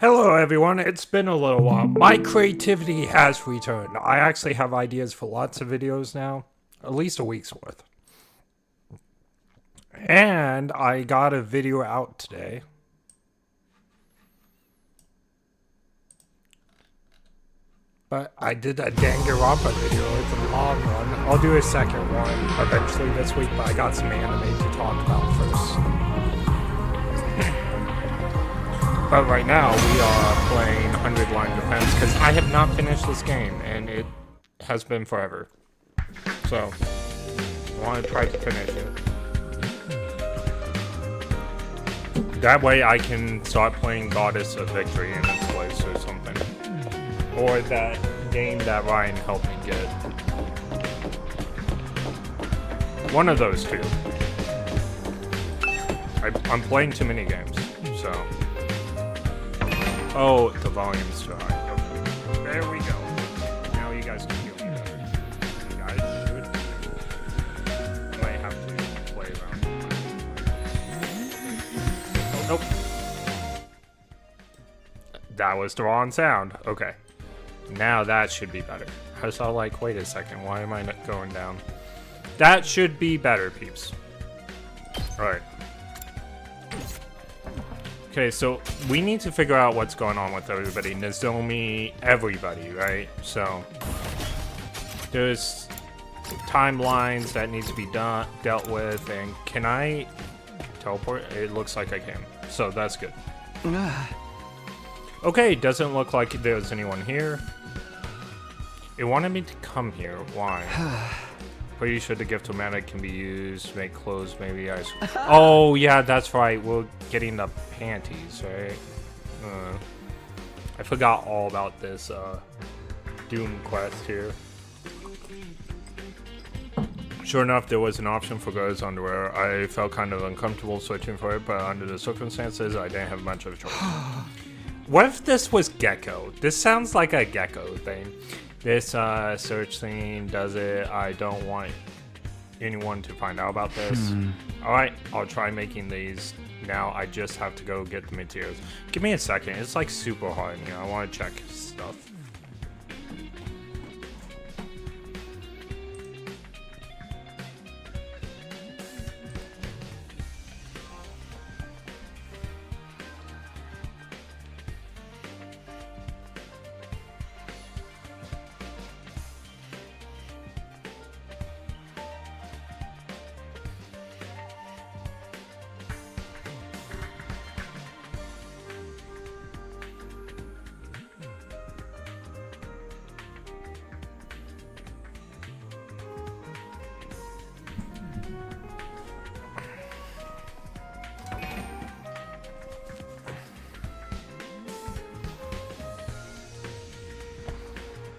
Hello everyone, it's been a little while. My creativity has returned. I actually have ideas for lots of videos now. At least a week's worth. And I got a video out today. But I did a Danganronpa video. It's a long run. I'll do a second one eventually this week, but I got some anime to talk about first. But right now, we are playing 100 Line Defense, because I have not finished this game, and it has been forever. So, I want to try to finish it. That way I can start playing Goddess of Victory in its place or something. Or that game that Ryan helped me get. One of those two. I'm playing too many games, so... Oh, the volume's too high. Okay. There we go. Now you guys can hear me better. You guys should. I might have to play around. Oh, nope. That was the wrong sound. Okay. Now that should be better. I was all like, wait a second, why am I not going down? That should be better, peeps. Alright. Okay, so we need to figure out what's going on with everybody. Nozomi, everybody, right? So there's timelines that need to be dealt with, and can I teleport? It looks like I can, so that's good. Okay, doesn't look like there's anyone here. It wanted me to come here. Why? Pretty sure the gift-o-matic can be used to make clothes, maybe I... Oh, yeah, that's right. We're getting the panties, right? I forgot all about this Doom quest here. Sure enough, there was an option for girls' underwear. I felt kind of uncomfortable searching for it, but under the circumstances, I didn't have much of a choice. What if this was Gecko? This sounds like a Gecko thing. This search thing does it. I don't want anyone to find out about this. Alright, I'll try making these. Now I just have to go get the materials. Give me a second. It's like super hard in here. I want to check stuff.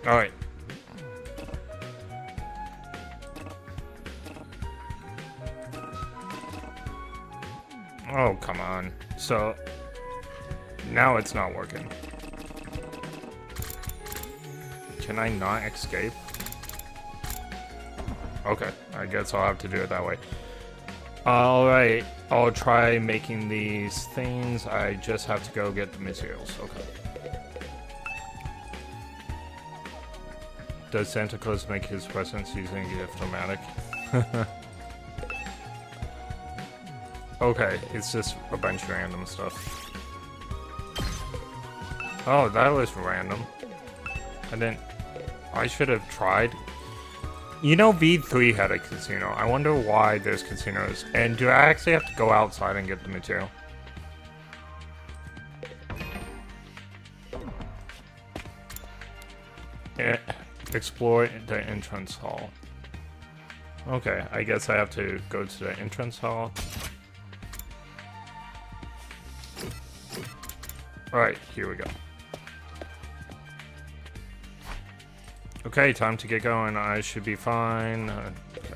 Alright. Oh, come on. So, now it's not working. Can I not escape? Okay, I guess I'll have to do it that way. Alright, I'll try making these things. I just have to go get the materials. Okay. Does Santa Claus make his presents using a gift-o-matic? Okay, it's just a bunch of random stuff. Oh, that was random. I should have tried. You know, V3 had a casino. I wonder why there's casinos. And do I actually have to go outside and get the material? Yeah. Explore the entrance hall. Okay, I guess I have to go to the entrance hall. Alright, here we go. Okay, time to get going. I should be fine. Okay.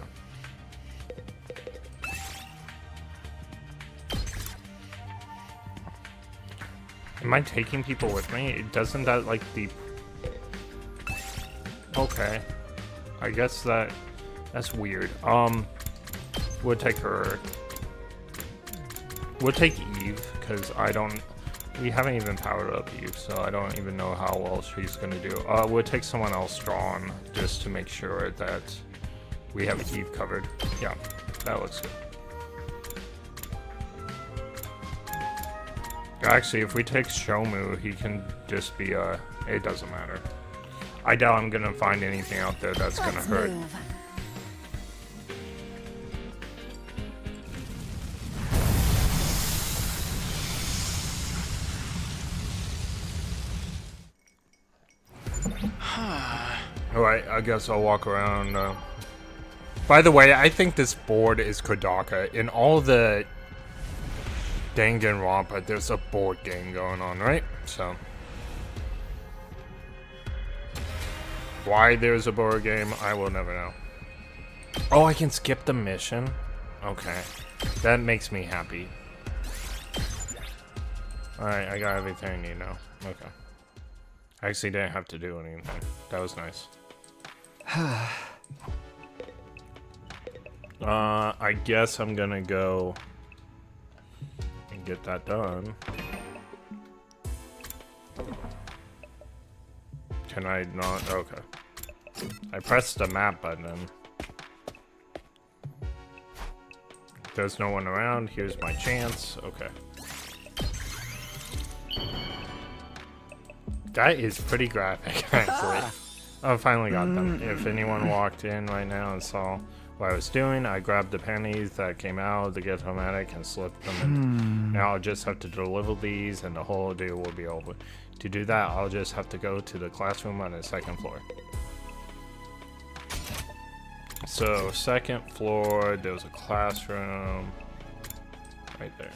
Am I taking people with me? Doesn't that like the... Okay. I guess that's weird. We'll take her. We'll take Eve, because I don't We haven't even powered up Eve, so I don't even know how well she's gonna do. We'll take someone else drawn just to make sure that we have Eve covered. Yeah, that looks good. Actually, if we take Shomu, he can just be it doesn't matter. I doubt I'm gonna find anything out there that's gonna hurt. Alright, I guess I'll walk around. By the way, I think this board is Kodaka. In all the Danganronpa, there's a board game going on, right? So, why there's a board game, I will never know. Oh, I can skip the mission? Okay. That makes me happy. Alright, I got everything I need now. Okay. I actually didn't have to do anything. That was nice. I guess I'm gonna go and get that done. Can I not? Okay. I pressed the map button. There's no one around. Here's my chance. Okay. That is pretty graphic, actually. Oh, I finally got them. If anyone walked in right now and saw what I was doing, I grabbed the panties that came out of the Get-O-Matic and slipped them in. Now I'll just have to deliver these and the whole deal will be over. To do that, I'll just have to go to the classroom on the second floor. So, second floor, there's a classroom right there.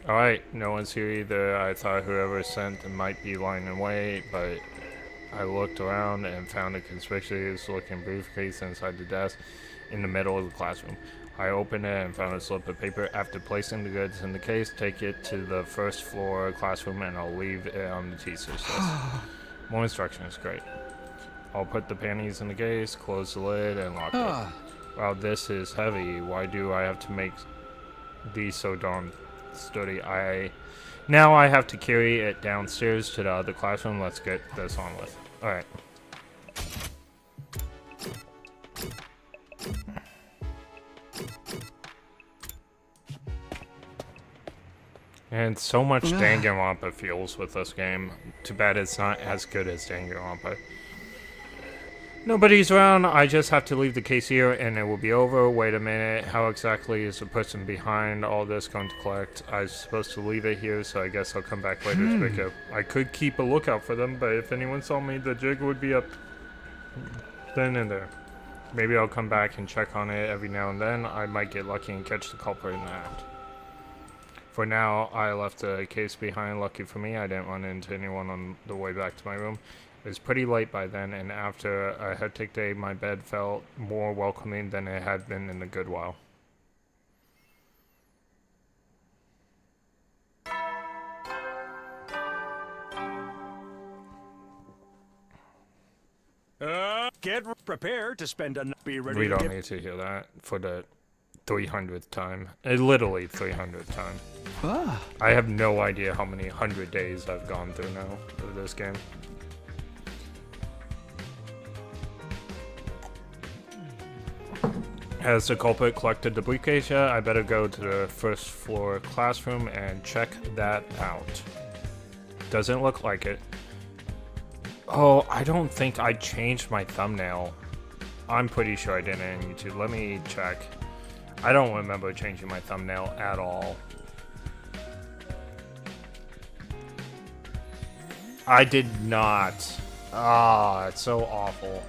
Alright, no one's here either. I thought whoever sent them might be lying in wait, but I looked around and found a conspicuous looking briefcase inside the desk in the middle of the classroom. I opened it and found a slip of paper. After placing the goods in the case, take it to the first floor classroom and I'll leave it on the teacher's desk. More instructions, great. I'll put the panties in the case, close the lid, and lock it. Wow, this is heavy. Why do I have to make these so darn sturdy? Now I have to carry it downstairs to the other classroom. Let's get this on with. Alright. And so much Danganronpa feels with this game. Too bad it's not as good as Danganronpa. Nobody's around. I just have to leave the case here and it will be over. Wait a minute. How exactly is the person behind all this going to collect? I was supposed to leave it here, so I guess I'll come back later to pick up. I could keep a lookout for them, but if anyone saw me, the jig would be up then and there. Maybe I'll come back and check on it every now and then. I might get lucky and catch the culprit in the act. For now, I left the case behind. Lucky for me, I didn't run into anyone on the way back to my room. It was pretty late by then, and after a hectic day, my bed felt more welcoming than it had been in a good while. Get prepared to spend a be ready. We don't need to hear that for the 300th time. Literally 300th time. I have no idea how many 100 days I've gone through now of this game. Has the culprit collected the briefcase yet? I better go to the first floor classroom and check that out. Doesn't look like it. Oh, I don't think I changed my thumbnail. I'm pretty sure I didn't on YouTube. Let me check. I don't remember changing my thumbnail at all. I did not. Ah, it's so awful.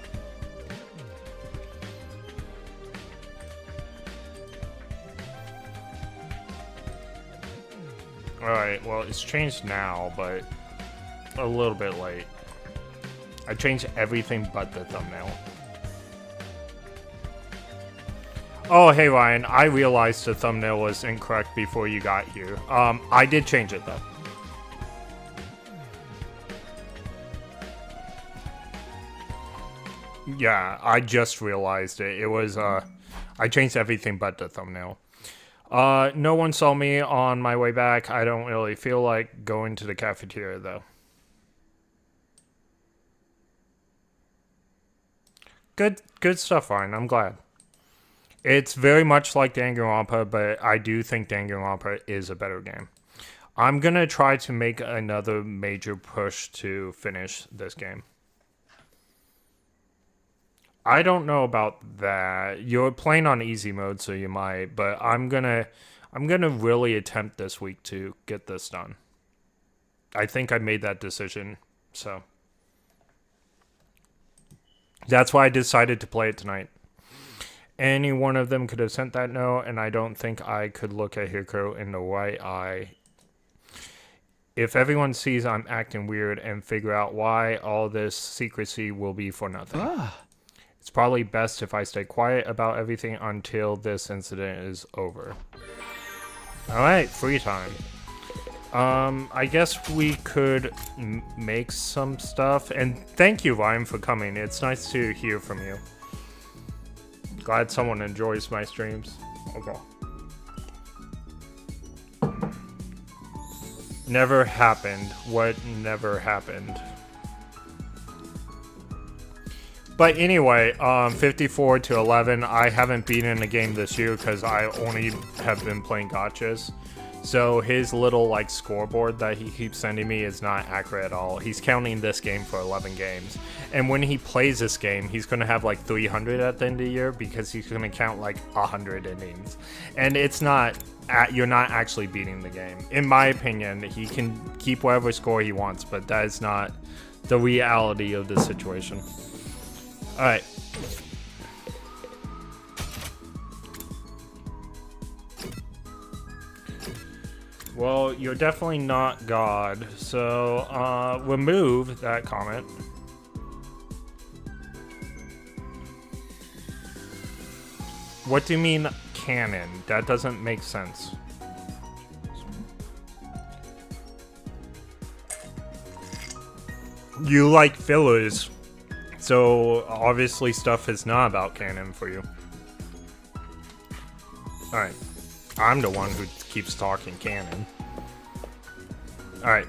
Alright, well, it's changed now, but a little bit late. I changed everything but the thumbnail. Oh, hey Ryan, I realized the thumbnail was incorrect before you got here. I did change it though. Yeah, I just realized it. It was, I changed everything but the thumbnail. No one saw me on my way back. I don't really feel like going to the cafeteria, though. Good stuff, Ryan. I'm glad. It's very much like Danganronpa, but I do think Danganronpa is a better game. I'm going to try to make another major push to finish this game. I don't know about that. You're playing on easy mode, so you might, but I'm gonna really attempt this week to get this done. I think I made that decision, so that's why I decided to play it tonight. Any one of them could have sent that note, and I don't think I could look at Hiko in the right eye. If everyone sees I'm acting weird and figure out why, all this secrecy will be for nothing. It's probably best if I stay quiet about everything until this incident is over. Alright, free time. I guess we could make some stuff. And thank you, Ryan, for coming. It's nice to hear from you. Glad someone enjoys my streams. Okay. Never happened. What never happened? But anyway, 54 to 11. I haven't beaten a game this year because I only have been playing gachas. So his little like scoreboard that he keeps sending me is not accurate at all. He's counting this game for 11 games. And when he plays this game, he's going to have like 300 at the end of the year because he's going to count like 100 innings. And it's not, you're not actually beating the game. In my opinion, he can keep whatever score he wants, but that is not the reality of the situation. Alright. Well, you're definitely not God, so remove that comment. What do you mean canon? That doesn't make sense. You like fillers, so obviously stuff is not about canon for you. Alright. I'm the one who keeps talking canon. Alright.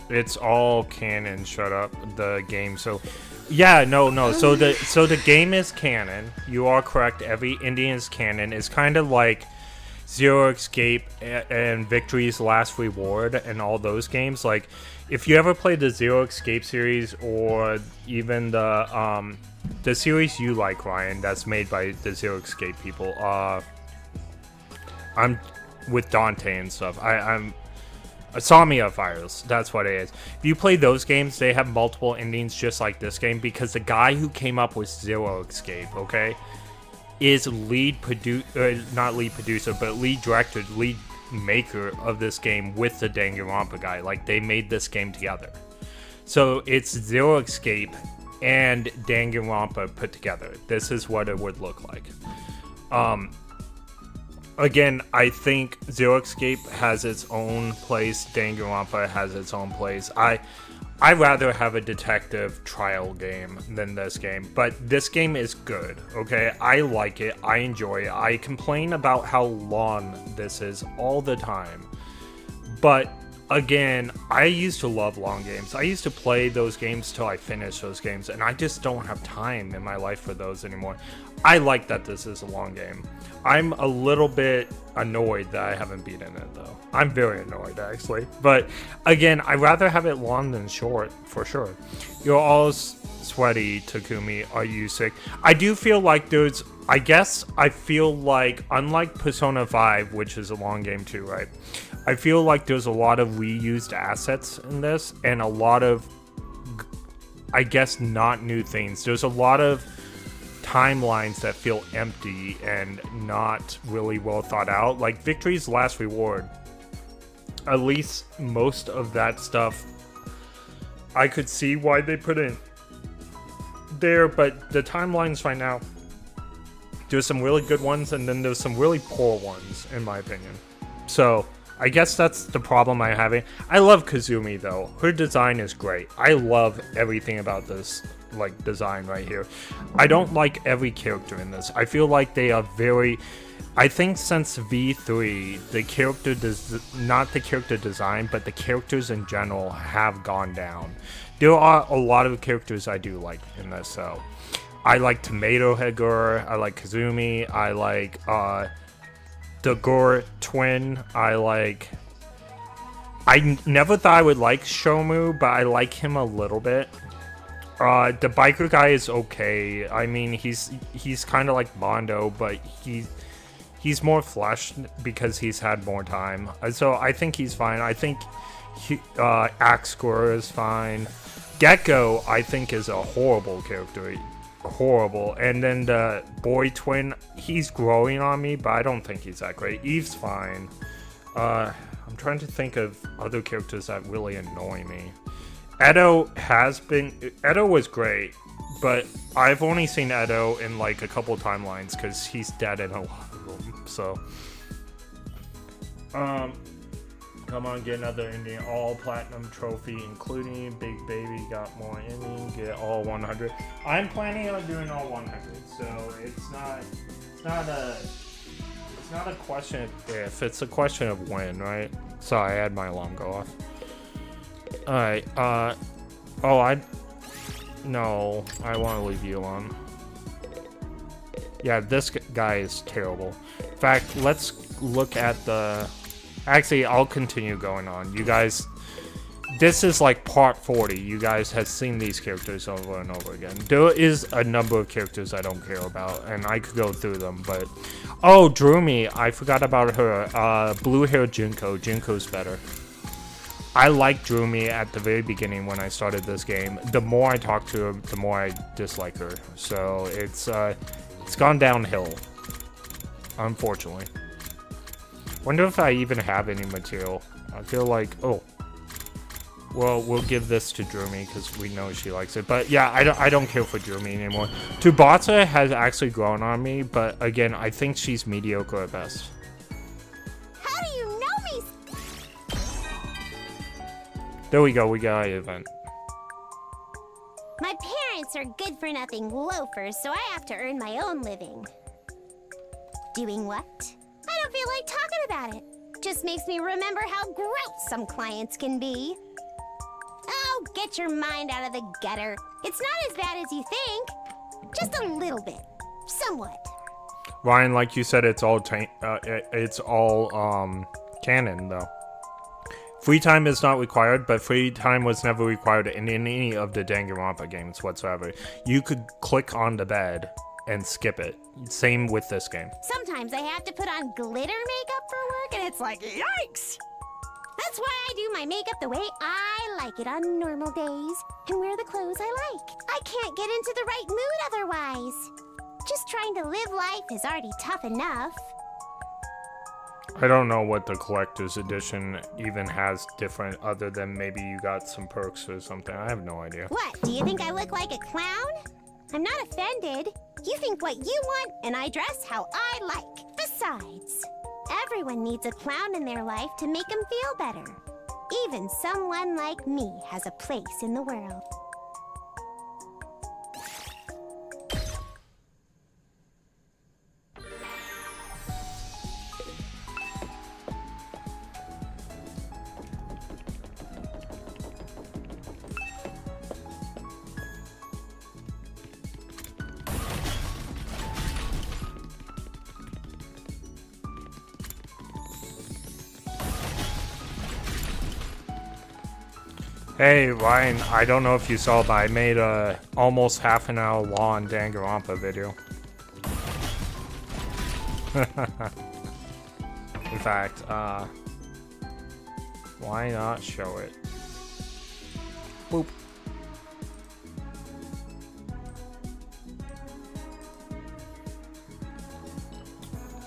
It's all canon, shut up, the game. So yeah, no. So the game is canon. You are correct. Every Indian is canon. It's kind of like Zero Escape and Victory's Last Reward and all those games. Like, if you ever played the Zero Escape series or even the series you like, Ryan, that's made by the Zero Escape people. I'm with Dante and stuff. I'm Samia Virus, that's what it is. If you play those games, they have multiple endings just like this game because the guy who came up with Zero Escape, okay, is not lead producer, but lead director, lead maker of this game with the Danganronpa guy. Like, they made this game together. So it's Zero Escape and Danganronpa put together. This is what it would look like. Again, I think Zero Escape has its own place. Danganronpa has its own place. I'd rather have a detective trial game than this game. But this game is good, okay? I like it. I enjoy it. I complain about how long this is all the time. But again, I used to love long games. I used to play those games till I finished those games. And I just don't have time in my life for those anymore. I like that this is a long game. I'm a little bit annoyed that I haven't beaten it, though. I'm very annoyed, actually. But, again, I'd rather have it long than short, for sure. You're all sweaty, Takumi. Are you sick? I do feel like there's... I guess I feel like, unlike Persona 5, which is a long game too, right? I feel like there's a lot of reused assets in this, and a lot of, I guess, not new things. There's a lot of timelines that feel empty and not really well thought out. Like Victory's Last Reward, at least most of that stuff I could see why they put in there, but the timelines right now, there's some really good ones and then there's some really poor ones in my opinion. So I guess that's the problem I'm having. I love Kazumi though. Her design is great. I love everything about this like design right here. I don't like every character in this. I feel like they are very. I think since V3, the character not the character design, but the characters in general have gone down. There are a lot of characters I do like in this. So I like Tomato Head Girl. I like Kazumi. I like the Gore twin. I never thought I would like Shomu, but I like him a little bit. The biker guy is okay. I mean, he's kind of like Mondo, but he's more fleshed because he's had more time. So I think he's fine. I think Axe Scorer is fine. Gecko, I think, is a horrible character. Horrible. And then the boy twin, he's growing on me, but I don't think he's that great. Eve's fine. I'm trying to think of other characters that really annoy me. Edo was great, but I've only seen Edo in like a couple timelines because he's dead in a lot of them. So, come on, get another Indian all platinum trophy, including Big Baby got more Indian, get all 100. I'm planning on doing all 100, so it's not a question of if, it's a question of when, right? Sorry, I had my alarm go off. Alright, no, I want to leave you alone. Yeah, this guy is terrible. In fact, let's look at the... Actually, I'll continue going on. You guys... This is like part 40. You guys have seen these characters over and over again. There is a number of characters I don't care about, and I could go through them, but... Oh, Drumi, I forgot about her. Blue-haired Junko. Junko's better. I liked Drumi at the very beginning when I started this game. The more I talk to her, the more I dislike her. So it's gone downhill, unfortunately. Wonder if I even have any material. I feel like, oh, well, we'll give this to Drumi because we know she likes it. But yeah, I don't care for Drumi anymore. Tsubasa has actually grown on me, but again, I think she's mediocre at best. How do you know me? There we go, we got an event. My parents are good-for-nothing loafers, so I have to earn my own living. Doing what? I don't feel like talking about it. Just makes me remember how gross some clients can be. Oh, get your mind out of the gutter. It's not as bad as you think. Just a little bit. Somewhat. Ryan, like you said, it's all canon, though. Free time is not required, but free time was never required in any of the Danganronpa games whatsoever. You could click on the bed and skip it. Same with this game. Sometimes I have to put on glitter makeup for work, and it's like, yikes! That's why I do my makeup the way I like it on normal days, and wear the clothes I like. I can't get into the right mood otherwise. Just trying to live life is already tough enough. I don't know what the collector's edition even has different, other than maybe you got some perks or something. I have no idea. What, do you think I look like a clown? I'm not offended. You think what you want, and I dress how I like. Besides, everyone needs a clown in their life to make them feel better. Even someone like me has a place in the world. Hey Ryan, I don't know if you saw, but I made a almost half an hour long Danganronpa video. In fact, why not show it? Boop.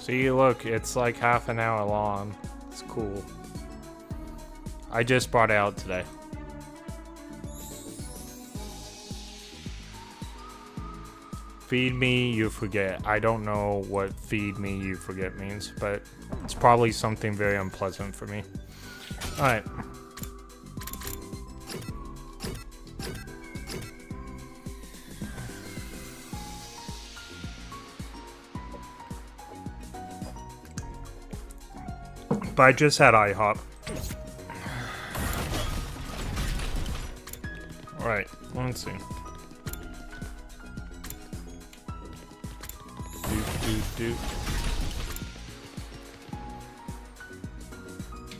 See, look, it's like half an hour long. It's cool. I just brought it out today. Feed me, you forget. I don't know what feed me, you forget means, but it's probably something very unpleasant for me. Alright. But I just had IHOP. Alright, let's see.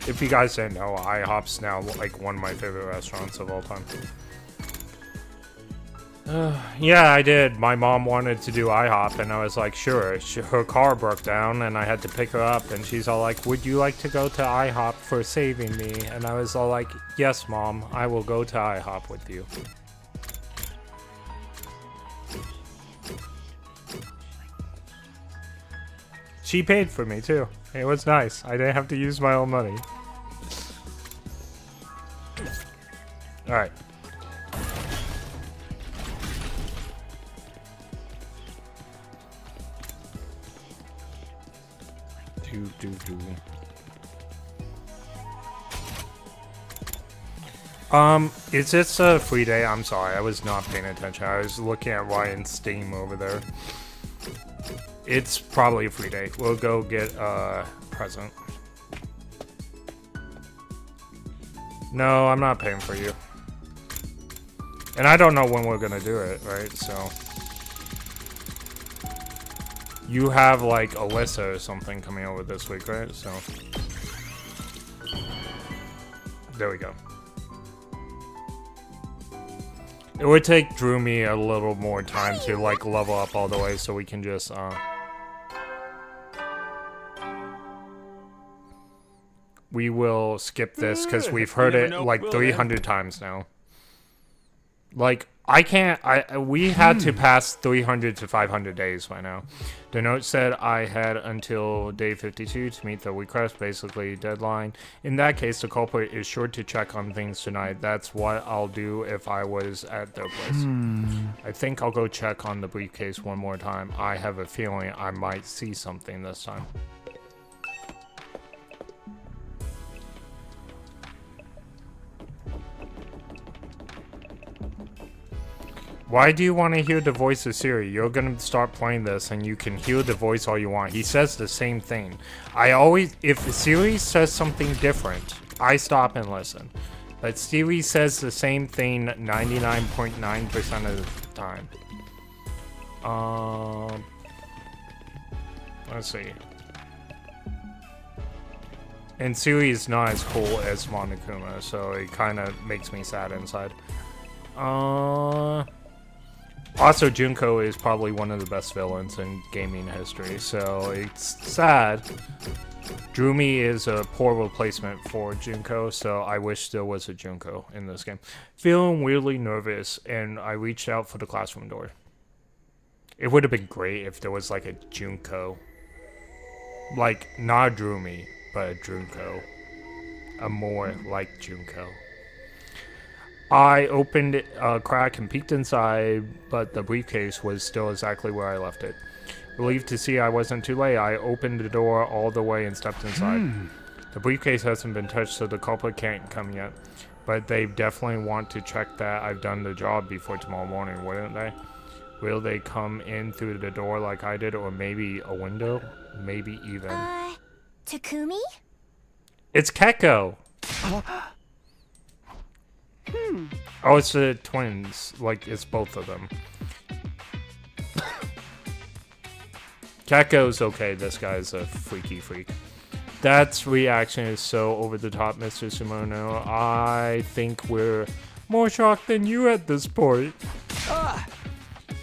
If you guys didn't know, IHOP's now like one of my favorite restaurants of all time. Yeah, I did. My mom wanted to do IHOP, and I was like, sure. Her car broke down, and I had to pick her up, and she's all like, would you like to go to IHOP for saving me? And I was all like, yes, Mom, I will go to IHOP with you. She paid for me, too. It was nice. I didn't have to use my own money. Alright. Is this a free day? I'm sorry, I was not paying attention. I was looking at Ryan's Steam over there. It's probably a free day. We'll go get a present. No, I'm not paying for you. And I don't know when we're gonna do it, right? So you have like Alyssa or something coming over this week, right? So there we go. It would take Drew me a little more time to like level up all the way so we can just we will skip this because we've heard it like 300 times now. Like, we had to pass 300 to 500 days by now. The note said I had until day 52 to meet the request, basically deadline. In that case, the culprit is sure to check on things tonight. That's what I'll do if I was at their place. I think I'll go check on the briefcase one more time. I have a feeling I might see something this time. Why do you want to hear the voice of Siri? You're gonna start playing this and you can hear the voice all you want. He says the same thing. If Siri says something different, I stop and listen. But Siri says the same thing 99.9% of the time. Let's see. And Siri is not as cool as Monokuma, so it kind of makes me sad inside. Also, Junko is probably one of the best villains in gaming history, so it's sad. Droomy is a poor replacement for Junko, so I wish there was a Junko in this game. Feeling weirdly nervous, and I reached out for the classroom door. It would have been great if there was like a Junko. Like, not a Droomy, but a Junko. A more like Junko. I opened a crack and peeked inside, but the briefcase was still exactly where I left it. Relieved to see I wasn't too late, I opened the door all the way and stepped inside. The briefcase hasn't been touched, so the culprit can't come yet. But they definitely want to check that I've done the job before tomorrow morning, wouldn't they? Will they come in through the door like I did, or maybe a window? Maybe even. Takumi? It's Keko! Oh, it's the twins. Like, it's both of them. Keko's okay. This guy's a freaky freak. That reaction is so over the top, Mr. Sumono. I think we're more shocked than you at this point.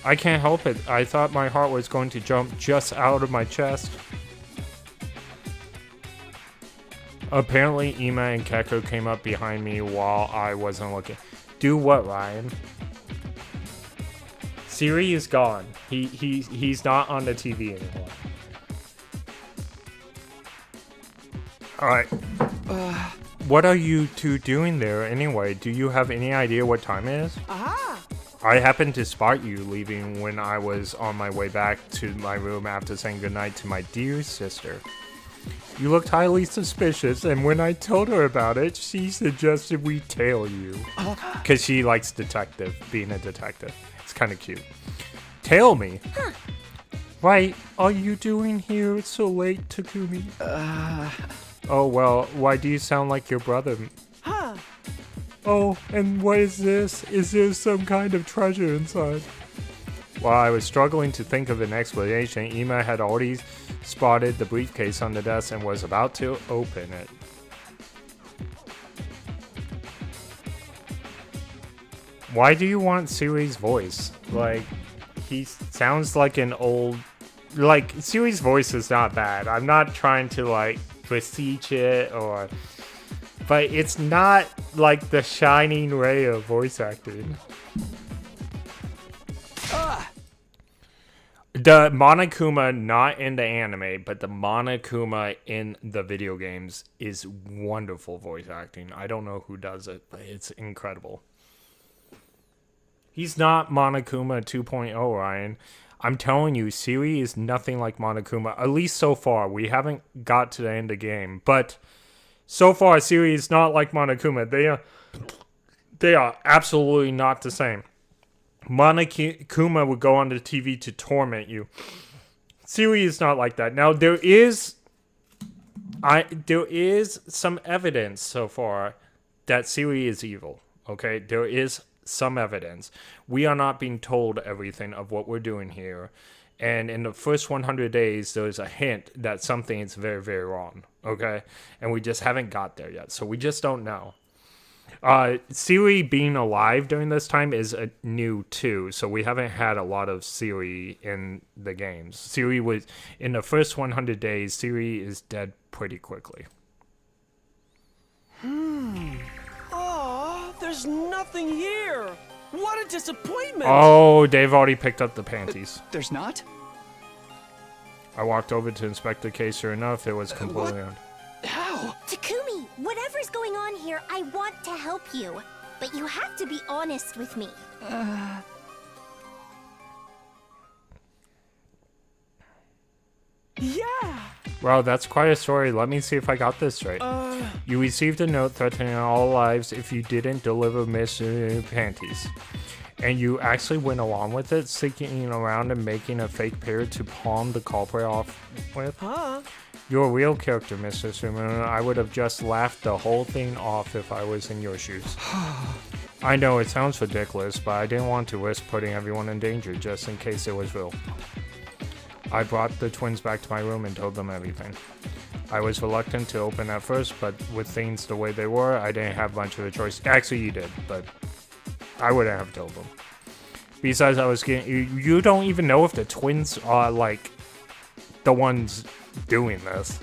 I can't help it. I thought my heart was going to jump just out of my chest. Apparently, Ima and Keko came up behind me while I wasn't looking. Do what, Ryan? Siri is gone. He's not on the TV anymore. Alright. What are you two doing there anyway? Do you have any idea what time it is? Aha! I happened to spot you leaving when I was on my way back to my room after saying goodnight to my dear sister. You looked highly suspicious, and when I told her about it, she suggested we tail you. Because she likes being a detective. It's kind of cute. Tail me? Huh. Right, are you doing here so late, Takumi? Oh, well, why do you sound like your brother? Huh. Oh, and what is this? Is there some kind of treasure inside? While I was struggling to think of an explanation, Ima had already spotted the briefcase on the desk and was about to open it. Why do you want Suri's voice? Like, he sounds like an old... Like, Suri's voice is not bad. I'm not trying to, like, beseech it or... But it's not, like, the shining ray of voice acting. The Monokuma, not in the anime, but the Monokuma in the video games is wonderful voice acting. I don't know who does it, but it's incredible. He's not Monokuma 2.0, Ryan. I'm telling you, Siri is nothing like Monokuma, at least so far. We haven't got to the end of the game, but so far, Siri is not like Monokuma. They are absolutely not the same. Monokuma would go on the TV to torment you. Siri is not like that. Now, there is some evidence so far that Siri is evil. Okay, there is some evidence. We are not being told everything of what we're doing here. And in the first 100 days, there's a hint that something is very, very wrong. Okay, and we just haven't got there yet. So we just don't know. Siri being alive during this time is new too, so we haven't had a lot of Siri in the games. Siri was, in the first 100 days, Siri is dead pretty quickly. Oh, there's nothing here. What a disappointment. Oh, they've already picked up the panties. There's not? I walked over to inspect the case. Sure enough, it was completely on. How? Takumi, whatever's going on here, I want to help you. But you have to be honest with me. Yeah. Well, that's quite a story. Let me see if I got this straight. You received a note threatening all lives if you didn't deliver missing panties. And you actually went along with it, sneaking around and making a fake pair to palm the culprit off with? Huh? You're a real character, Mr. Suman. I would have just laughed the whole thing off if I was in your shoes. I know it sounds ridiculous, but I didn't want to risk putting everyone in danger just in case it was real. I brought the twins back to my room and told them everything. I was reluctant to open at first, but with things the way they were, I didn't have much of a choice. Actually, you did, but I wouldn't have told them. Besides, I was getting... You don't even know if the twins are, like, the ones doing this.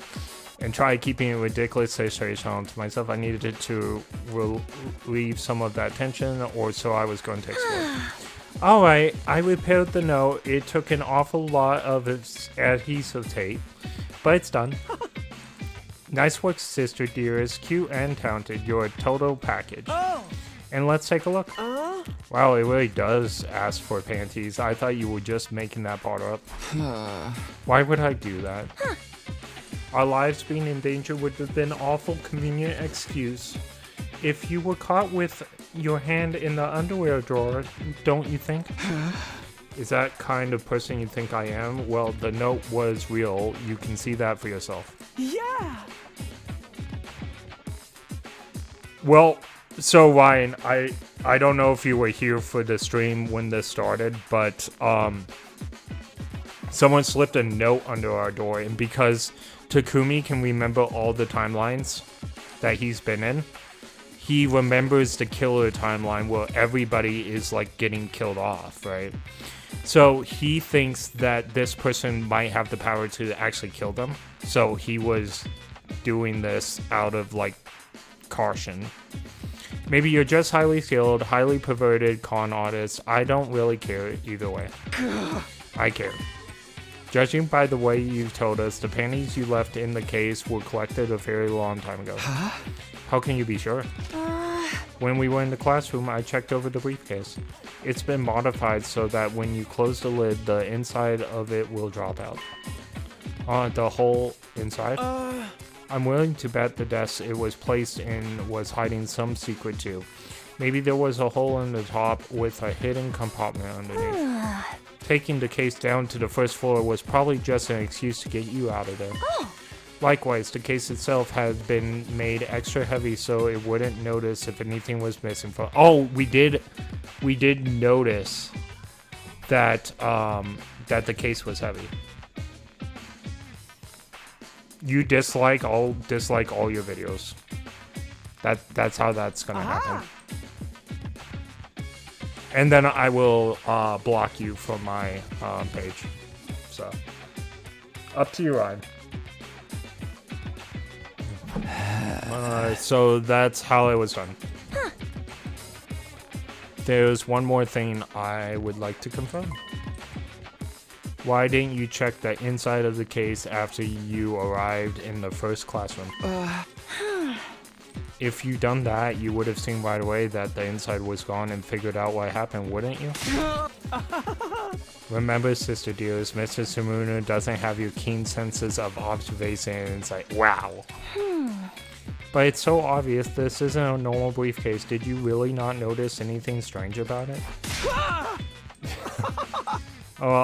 And try keeping a ridiculous situation to myself. I needed to relieve some of that tension, or so I was going to explore. Alright, I repaired the note. It took an awful lot of adhesive tape, but it's done. Nice work, sister dearest. Cute and talented. You're a total package. Oh. And let's take a look. Wow, it really does ask for panties. I thought you were just making that part up. Why would I do that? Our lives being in danger would have been an awful convenient excuse. If you were caught with your hand in the underwear drawer, don't you think? Is that kind of person you think I am? Well, the note was real. You can see that for yourself. Yeah. Well, so Ryan, I don't know if you were here for the stream when this started, but someone slipped a note under our door, and because Takumi can remember all the timelines that he's been in, he remembers the killer timeline where everybody is like getting killed off, right? So he thinks that this person might have the power to actually kill them. So he was doing this out of like caution. Maybe you're just highly skilled, highly perverted con artist. I don't really care either way. I care. Judging by the way you've told us, the panties you left in the case were collected a very long time ago. How can you be sure? When we were in the classroom, I checked over the briefcase. It's been modified so that when you close the lid, the inside of it will drop out. The whole inside? I'm willing to bet the desk it was placed in was hiding some secret too. Maybe there was a hole in the top with a hidden compartment underneath. Taking the case down to the first floor was probably just an excuse to get you out of there. Likewise, the case itself had been made extra heavy so it wouldn't notice if anything was missing from. Oh, we did notice that that the case was heavy. You dislike all your videos. That's how that's gonna happen. And then I will block you from my page. So, up to you, Ryan. So that's how it was done. There's one more thing I would like to confirm. Why didn't you check the inside of the case after you arrived in the first classroom? If you'd done that, you would have seen right away that the inside was gone and figured out what happened, wouldn't you? Remember, Sister Dearest, Mr. Sumunu doesn't have your keen senses of observation and insight. Wow. But it's so obvious this isn't a normal briefcase. Did you really not notice anything strange about it? Oh,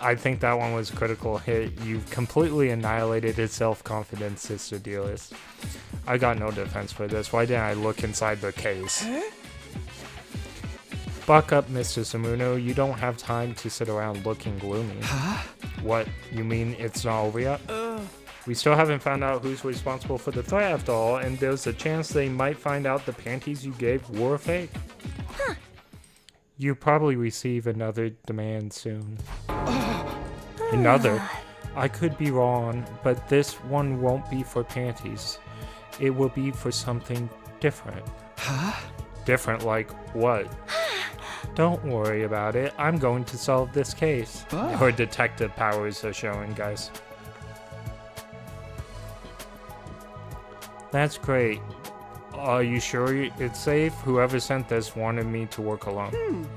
I think that one was a critical hit. You've completely annihilated his self-confidence, Sister Dearest. I got no defense for this. Why didn't I look inside the case? Buck up, Mr. Sumunu. You don't have time to sit around looking gloomy. What? You mean it's not over yet? We still haven't found out who's responsible for the threat after all, and there's a chance they might find out the panties you gave were fake. You probably receive another demand soon. Another? I could be wrong, but this one won't be for panties. It will be for something different. Different like what? Don't worry about it. I'm going to solve this case. Her detective powers are showing, guys. That's great. Are you sure it's safe? Whoever sent this wanted me to work alone.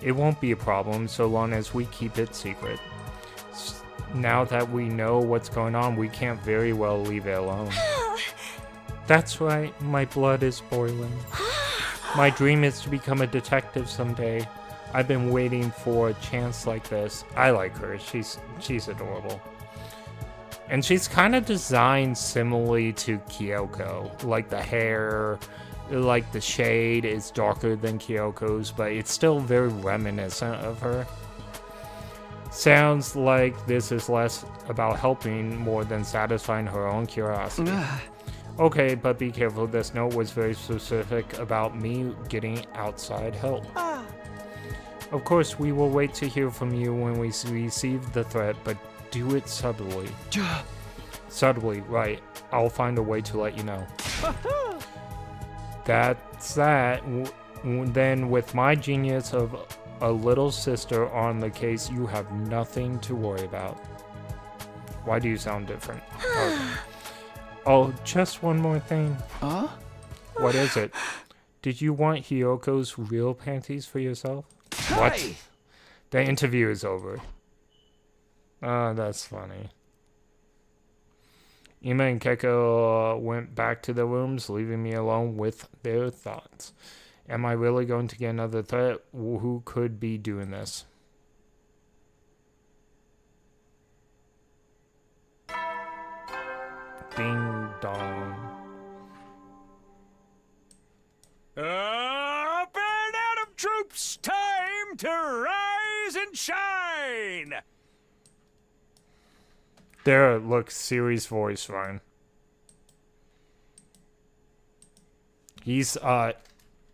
It won't be a problem so long as we keep it secret. Now that we know what's going on, we can't very well leave it alone. That's right, my blood is boiling. My dream is to become a detective someday. I've been waiting for a chance like this. I like her. She's adorable. And she's kind of designed similarly to Kyoko. Like the hair, like the shade is darker than Kyoko's, but it's still very reminiscent of her. Sounds like this is less about helping more than satisfying her own curiosity. Okay, but be careful. This note was very specific about me getting outside help. Of course, we will wait to hear from you when we receive the threat, but do it subtly. Subtly, right. I'll find a way to let you know. That's that. Then, with my genius of a little sister on the case, you have nothing to worry about. Why do you sound different? Oh, just one more thing. What is it? Did you want Hyoko's real panties for yourself? What? The interview is over. Oh, that's funny. Ima and Keko went back to their rooms, leaving me alone with their thoughts. Am I really going to get another threat? Who could be doing this? Ding dong. Up and out of troops, time to rise and shine! There, look, Siri's voice, Ryan. He's,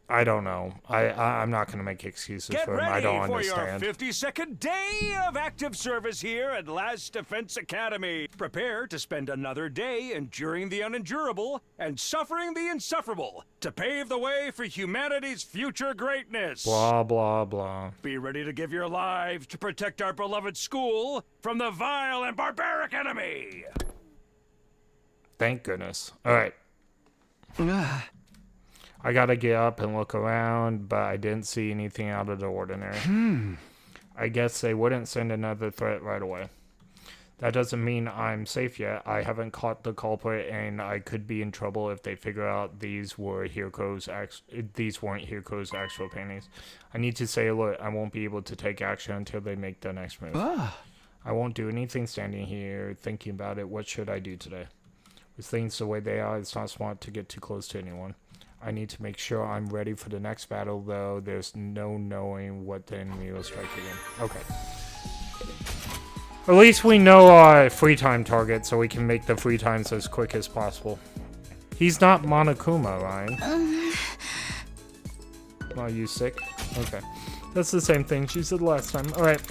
I don't know. I'm not going to make excuses Get for him. ready I don't for understand. your 52nd day of active service here at Last Defense Academy. Prepare to spend another day enduring the unendurable and suffering the insufferable to pave the way for humanity's future greatness. Blah, blah, blah. Be ready to give your lives to protect our beloved school from the vile and barbaric enemy. I gotta get up and look around, but I didn't see anything out of the ordinary. I guess they wouldn't send another threat right away. That doesn't mean I'm safe yet. I haven't caught the culprit, and I could be in trouble if they figure out these weren't Hirko's actual paintings. I need to stay alert. I won't be able to take action until they make the next move. I won't do anything standing here thinking about it. What should I do today? With things the way they are, it's not smart to get too close to anyone. I need to make sure I'm ready for the next battle, though. There's no knowing what the enemy will strike again. Okay. At least we know our free time target, so we can make the free times as quick as possible. He's not Monokuma, Ryan. Are you sick? Okay. That's the same thing she said last time. Alright.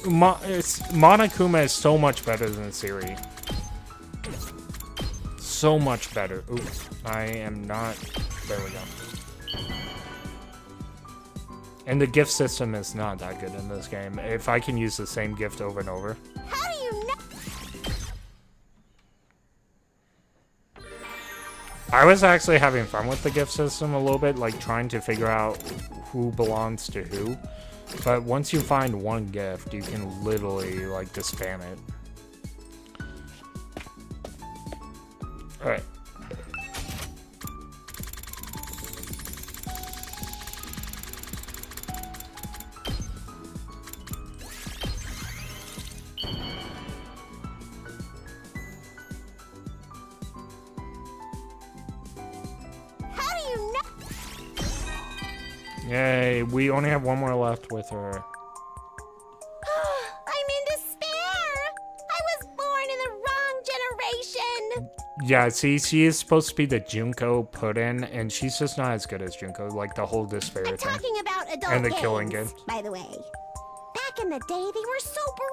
Monokuma is so much better than Siri. So much better. Ooh, I am not... There we go. And the gift system is not that good in this game. If I can use the same gift over and over. How do you know? I was actually having fun with the gift system a little bit, like trying to figure out who belongs to who. But once you find one gift, you can literally like just spam it. Alright. Yay, we only have one more left with her. I'm in despair! I was born in the wrong generation! Yeah, see, she is supposed to be the Junko put-in, and she's just not as good as Junko, like the whole despair I'm thing. talking about adult And the games, killing game. by the way. Back in the day, they were so brutal!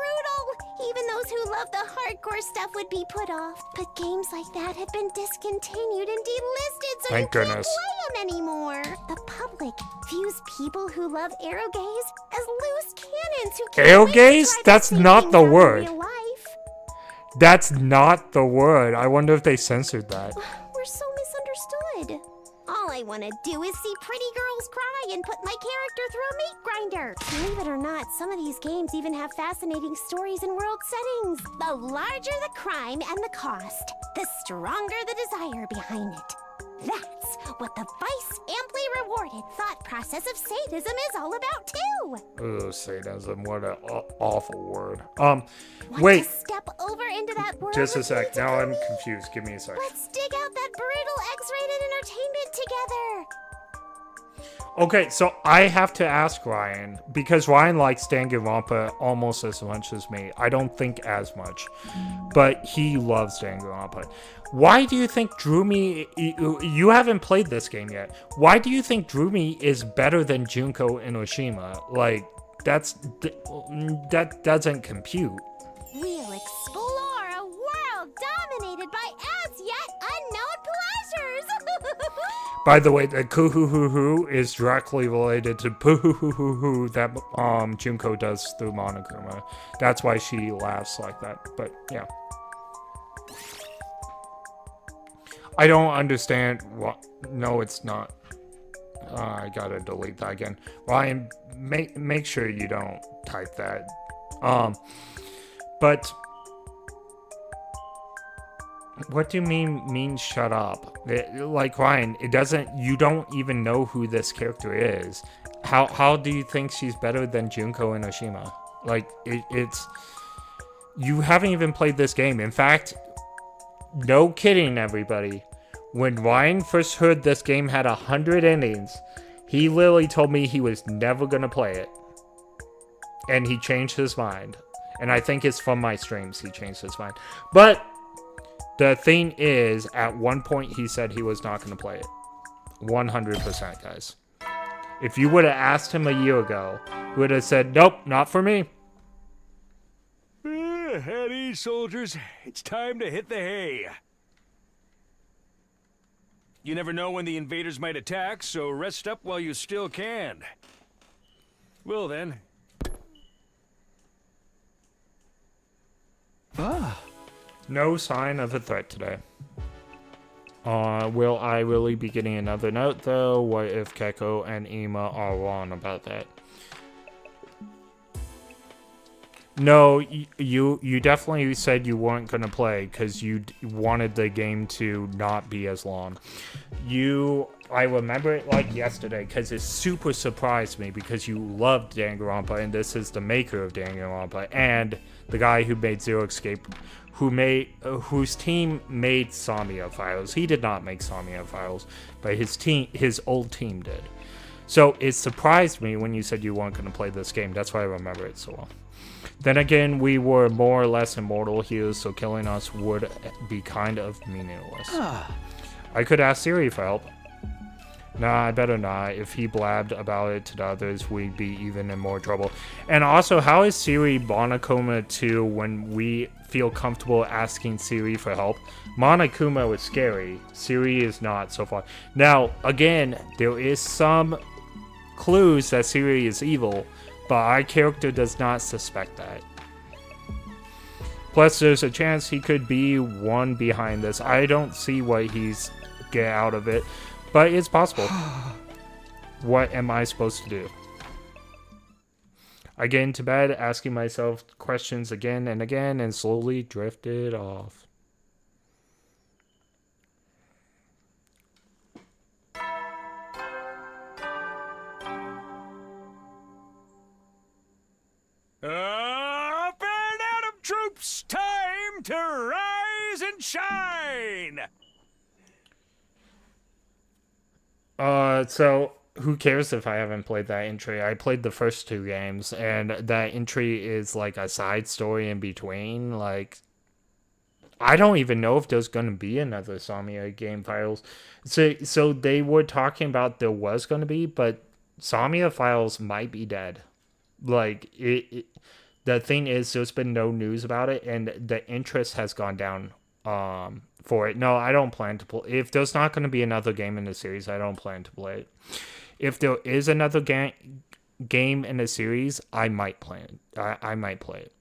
Even those who loved the hardcore stuff would be put off. But games like that have been discontinued and delisted, so Thank you goodness. can't play them anymore. The public views people who love arrow gaze as loose cannons who can't Arrow wait to gaze? try the That's same not things the out in word. real life. That's not the word. I wonder if they censored that. We're so misunderstood. All I want to do is see pretty girls cry and put my character through a meat grinder. Believe it or not, some of these games even have fascinating stories and world settings. The larger the crime and the cost, the stronger the desire behind it. That's what the vice amply rewarded thought process of sadism is all about too. Ugh, sadism, what an awful word. Want Wait, to step over into that world just a with me, sec. Now I'm Takumi? confused. Give me a sec. Let's dig out that brutal X-rated entertainment together. Okay, so I have to ask Ryan, because Ryan likes Danganronpa almost as much as me. I don't think as much, but he loves Danganronpa. Why do you think Drumi... You haven't played this game yet. Why do you think Drumi is better than Junko and Oshima? Like, that doesn't compute. We'll explore a world dominated by as yet unknown pleasures. By the way, the kuhuhuhu is directly related to puhuhuhu that Junko does through Monokuma. That's why she laughs like that. But yeah, I don't understand what. No, it's not. I gotta delete that again. Ryan, make sure you don't type that. But. What do you mean shut up? Like, Ryan, it doesn't... You don't even know who this character is. How do you think she's better than Junko and Oshima? Like, it's... You haven't even played this game. In fact, no kidding, everybody. When Ryan first heard this game had 100 endings, he literally told me he was never gonna play it. And he changed his mind. And I think it's from my streams he changed his mind. But... the thing is, at one point he said he was not going to play it. 100%, guys. If you would have asked him a year ago, he would have said, nope, not for me. At ease, soldiers. It's time to hit the hay. You never know when the invaders might attack, so rest up while you still can. Well then. No sign of a threat today. Will I really be getting another note though? What if Keko and Ima are wrong about that? No, you definitely said you weren't going to play because you wanted the game to not be as long. I remember it like yesterday because it super surprised me because you loved Danganronpa, and this is the maker of Danganronpa and the guy who made Zero Escape, whose team made Samia Files. He did not make Samia Files, but his old team did. So it surprised me when you said you weren't going to play this game. That's why I remember it so well. Then again, we were more or less immortal here, so killing us would be kind of meaningless. I could ask Siri for help. Nah, I better not. If he blabbed about it to the others, we'd be even in more trouble. And also, how is Siri Monokuma 2 when we feel comfortable asking Siri for help? Monokuma was scary. Siri is not so far. Now, again, there is some clues that Siri is evil, but our character does not suspect that. Plus, there's a chance he could be one behind this. I don't see what he's get out of it, but it's possible. What am I supposed to do? I get into bed, asking myself questions again and again, and slowly drifted off. Up and Atom troops, time to rise and shine! So who cares if I haven't played that entry? I played the first 2 games, and that entry is like a side story in between. Like, I don't even know if there's going to be another Samia game Files. So they were talking about there was going to be, but Samia Files might be dead. Like, the thing is, there's been no news about it, and the interest has gone down for it. No, I don't plan to play. If there's not going to be another game in the series, I don't plan to play it. If there is another game in the series, I might play it. I might play it.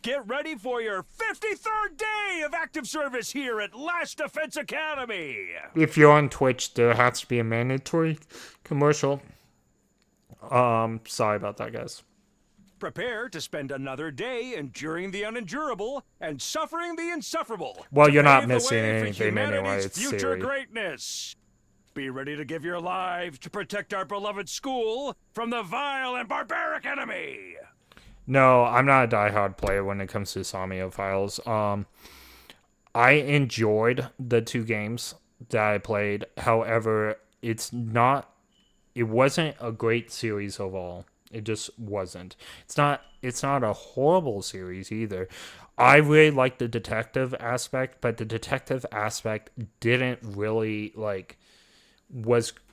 Get ready for your 53rd day of active service here at Last Defense Academy! If you're on Twitch, there has to be a mandatory commercial. Sorry about that, guys. Prepare to spend another day enduring the unendurable and suffering the insufferable. Well, to you're not pave the missing way for anything anyway. humanity's It's future Siri. greatness. Be ready to give your lives to protect our beloved school from the vile and barbaric enemy. No, I'm not a diehard player when it comes to Samia Files. I enjoyed the 2 games that I played. However, it wasn't a great series overall. It just wasn't. It's not a horrible series either. I really liked the detective aspect, but the detective aspect didn't really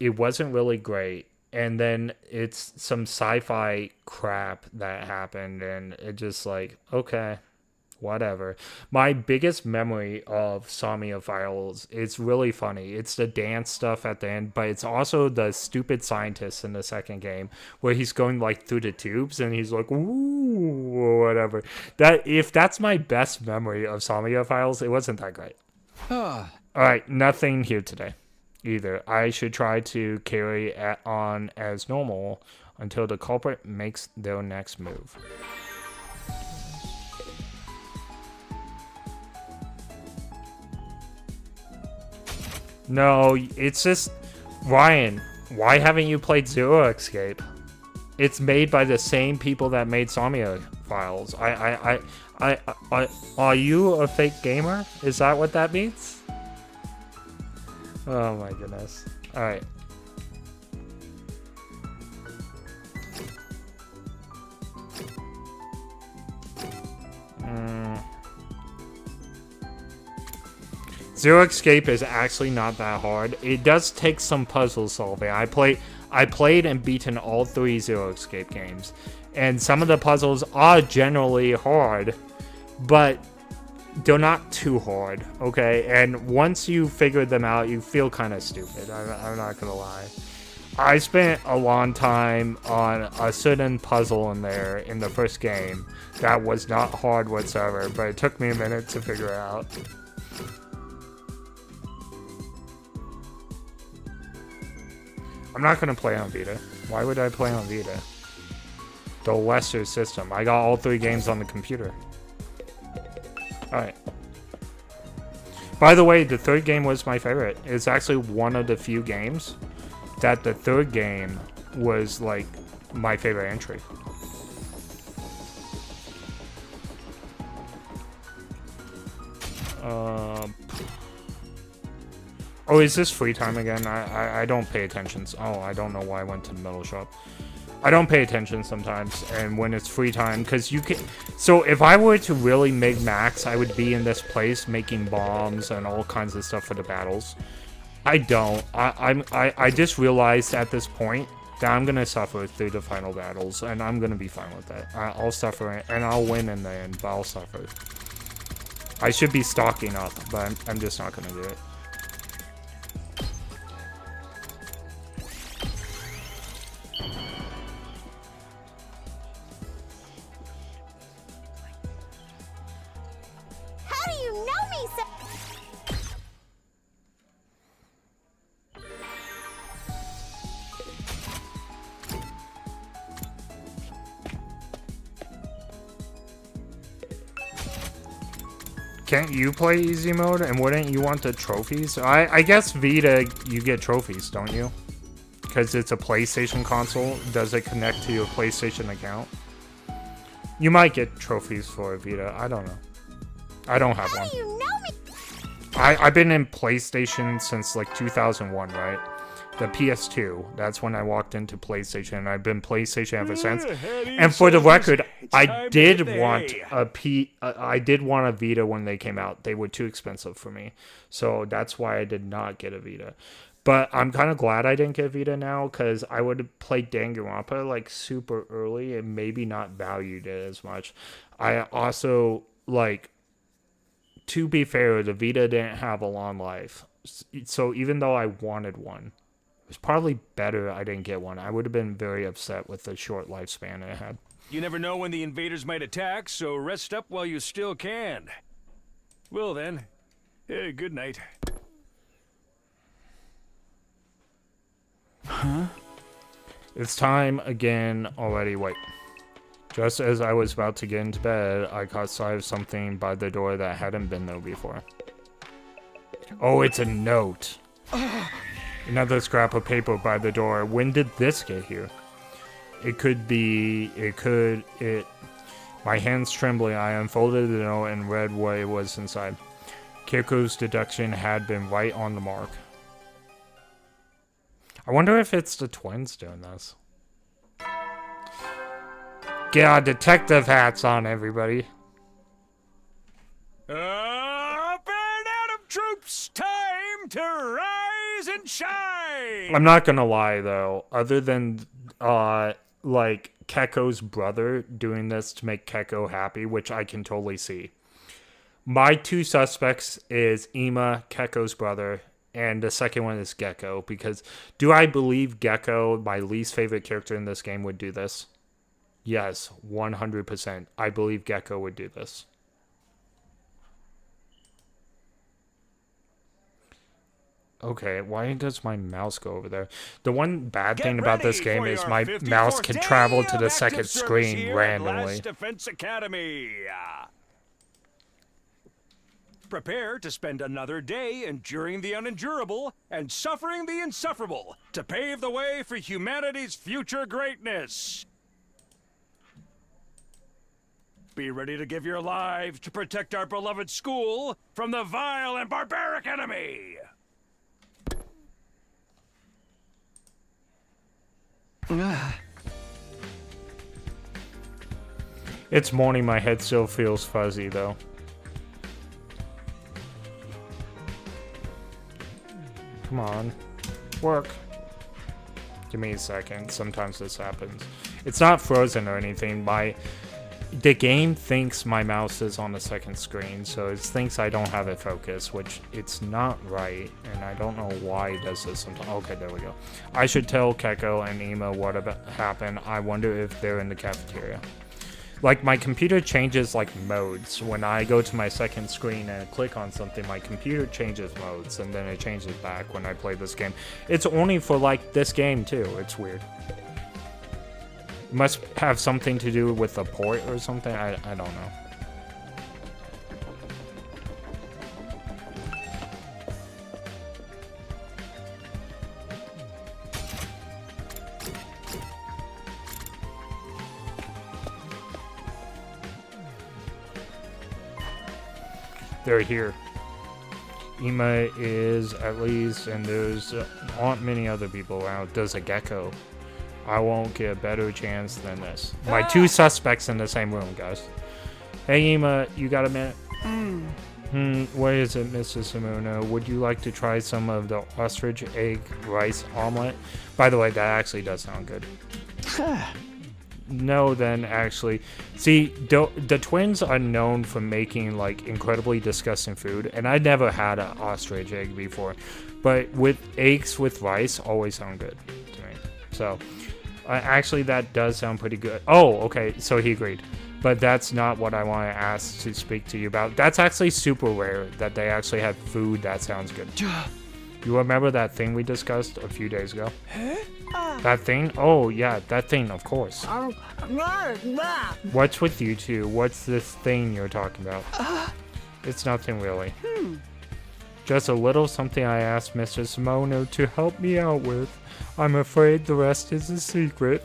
it wasn't really great. And then it's some sci-fi crap that happened, and it just okay, whatever. My biggest memory of Samia Files is really funny. It's the dance stuff at the end, but it's also the stupid scientist in the second game where he's going through the tubes and he's like, ooh, or whatever. If that's my best memory of Samia Files, it wasn't that great. All right, nothing here today either. I should try to carry on as normal until the culprit makes their next move. No, it's just... Ryan, why haven't you played Zero Escape? It's made by the same people that made Samia Files. Are you a fake gamer? Is that what that means? Oh my goodness. Alright. Zero Escape is actually not that hard. It does take some puzzle solving. I played and beaten all 3 Zero Escape games, and some of the puzzles are generally hard, but they're not too hard, okay? And once you figure them out, you feel kind of stupid. I'm not gonna lie. I spent a long time on a certain puzzle in there in the first game that was not hard whatsoever, but it took me a minute to figure it out. I'm not gonna play on Vita. Why would I play on Vita? The lesser system. I got all 3 games on the computer. Alright. By the way, the 3rd game was my favorite. It's actually one of the few games that the 3rd game was like my favorite entry. Oh, is this free time again? I don't pay attention. Oh, I don't know why I went to the metal shop. I don't pay attention sometimes, and when it's free time, because you can... So if I were to really make max, I would be in this place making bombs and all kinds of stuff for the battles. I don't. I just realized at this point that I'm gonna suffer through the final battles, and I'm gonna be fine with that. I'll suffer, and I'll win in the end, but I'll suffer. I should be stocking up, but I'm just not gonna do it. How do you know me so? Can't you play easy mode, and wouldn't you want the trophies? I guess Vita, you get trophies, don't you? Because it's a PlayStation console. Does it connect to your PlayStation account? You might get trophies for Vita. I don't know. I don't have one. How do you know me? I've been in PlayStation since like 2001, right? The PS2. That's when I walked into PlayStation, and I've been PlayStation ever since. And for the record, I did want a Vita when they came out. They were too expensive for me, so that's why I did not get a Vita. But I'm kind of glad I didn't get a Vita now, because I would have played Danganronpa like super early and maybe not valued it as much. I also, like, to be fair, the Vita didn't have a long life, so even though I wanted one, it was probably better I didn't get one. I would have been very upset with the short lifespan it had. You never know when the invaders might attack, so rest up while you still can. Well then, good night. Huh? It's time again already. Wait. Just as I was about to get into bed, I caught sight of something by the door that hadn't been there before. Oh, it's a note. Another scrap of paper by the door. When did this get here? My hands trembling, I unfolded the note and read what it was inside. Kiriko's deduction had been right on the mark. I wonder if it's the twins doing this. Get our detective hats on, everybody. Up and out of troops! Time to rise and shine! I'm not gonna lie, though. Other than, like, Keko's brother doing this to make Keko happy, which I can totally see. My 2 suspects is Ima, Keko's brother, and the second one is Gecko, because do I believe Gecko, my least favorite character in this game, would do this? Yes, 100%. I believe Gecko would do this. Okay, why does my mouse go over there? The one bad thing about this game is my mouse can travel to the second screen randomly. Defense Academy. Prepare to spend another day enduring the unendurable and suffering the insufferable to pave the way for humanity's future greatness. Be ready to give your lives to protect our beloved school from the vile and barbaric enemy. It's morning, my head still feels fuzzy though. Come on, work. Give me a second, sometimes this happens. It's not frozen or anything, the game thinks my mouse is on the second screen, so it thinks I don't have it focused, which it's not right, and I don't know why it does this sometimes. Okay, there we go. I should tell Keko and Ima what happened. I wonder if they're in the cafeteria. Like, my computer changes, like, modes. When I go to my second screen and click on something, my computer changes modes, and then it changes back when I play this game. It's only for, like, this game, too. It's weird. Must have something to do with the port or something. I don't know. They're here. Ima is at least, and there's aren't many other people around. There's a gecko. I won't get a better chance than this. My two suspects in the same room, guys. Hey, Ima, you got a minute? What is it, Mr. Simona? Would you like to try some of the ostrich egg rice omelet? By the way, that actually does sound good. No, then actually, see, the twins are known for making like incredibly disgusting food, and I never had an ostrich egg before, but with eggs with rice always sound good to me. So, actually, that does sound pretty good. Oh, okay, so he agreed, but that's not what I want to ask to speak to you about. That's actually super rare that they actually have food that sounds good. You remember that thing we discussed a few days ago? That thing? Oh, yeah, that thing, of course. What's with you two? What's this thing you're talking about? It's nothing really. Just a little something I asked Mr. Simono to help me out with. I'm afraid the rest is a secret.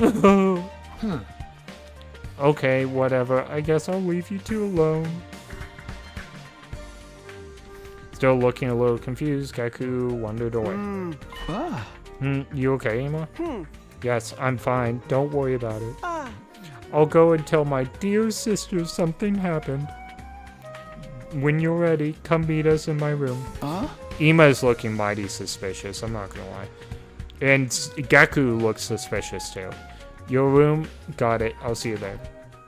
Okay, whatever. I guess I'll leave you two alone. Still looking a little confused, Kaku wandered away. You okay, Ima? Yes, I'm fine. Don't worry about it. I'll go and tell my dear sister something happened. When you're ready, come meet us in my room. Ima is looking mighty suspicious, I'm not gonna lie. And Gaku looks suspicious too. Your room? Got it. I'll see you there.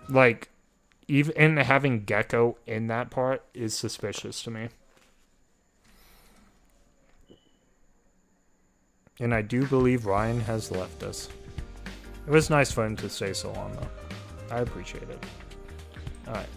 Like, even having Gecko in that part is suspicious to me. And I do believe Ryan has left us. It was nice for him to stay so long, though. I appreciate it. Alright.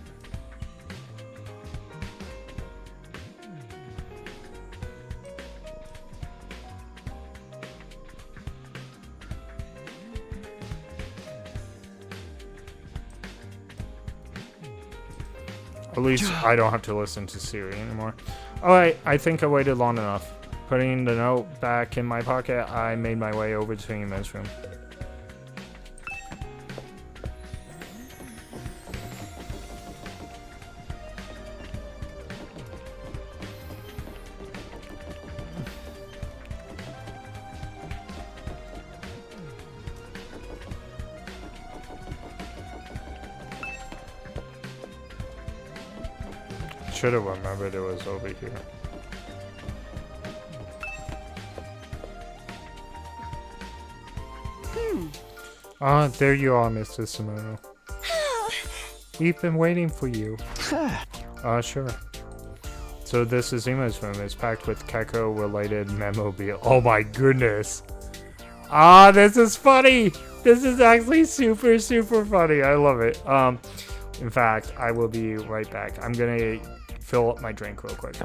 At least I don't have to listen to Siri anymore. Alright, I think I waited long enough. Putting the note back in my pocket, I made my way over to Ima's room. Should have remembered it was over here. Ah, there you are, Mr. Simono. We've been waiting for you. Sure. So this is Ima's room. It's packed with Keko-related memorabilia. Oh my goodness. Ah, this is funny. This is actually super, super funny. I love it. In fact, I will be right back. I'm gonna fill up my drink real quick.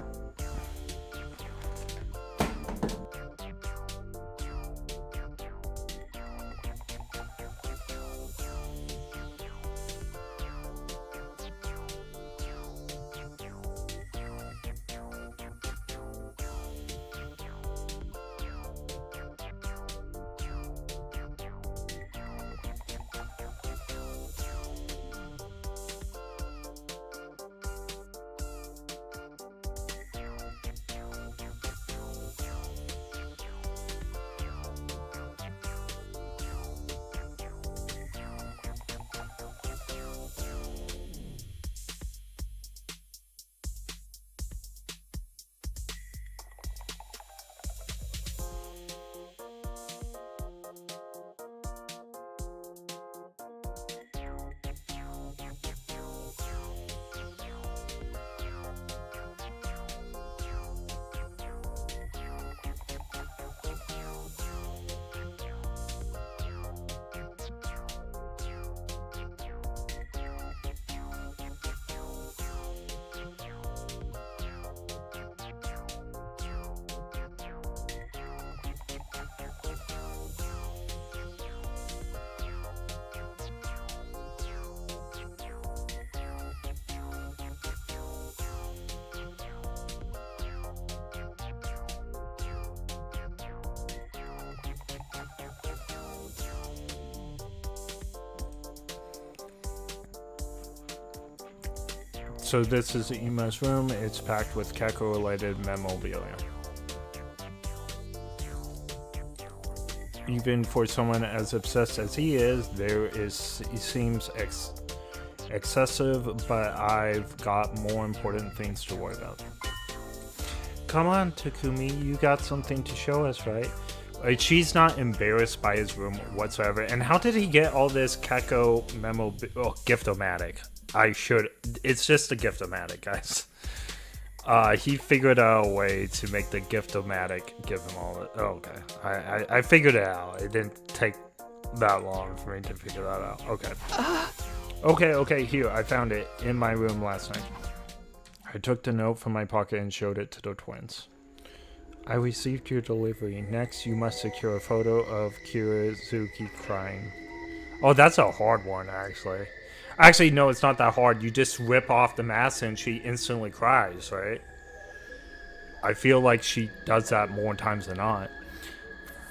So this is Ima's room. It's packed with Keko-related memorabilia. Even for someone as obsessed as he is, he seems excessive, but I've got more important things to worry about. Come on, Takumi, you got something to show us, right? Like, she's not embarrassed by his room whatsoever. And how did he get all this Keko Gift-O-Matic? It's just a Gift-O-Matic, guys. He figured out a way to make the Gift-O-Matic give him all it. Oh, okay. I figured it out. It didn't take that long for me to figure that out. Okay. Okay, here. I found it in my room last night. I took the note from my pocket and showed it to the twins. I received your delivery. Next, you must secure a photo of Kirazuki crying. Oh, that's a hard one, actually. Actually, no, it's not that hard. You just rip off the mask and she instantly cries, right? I feel like she does that more times than not.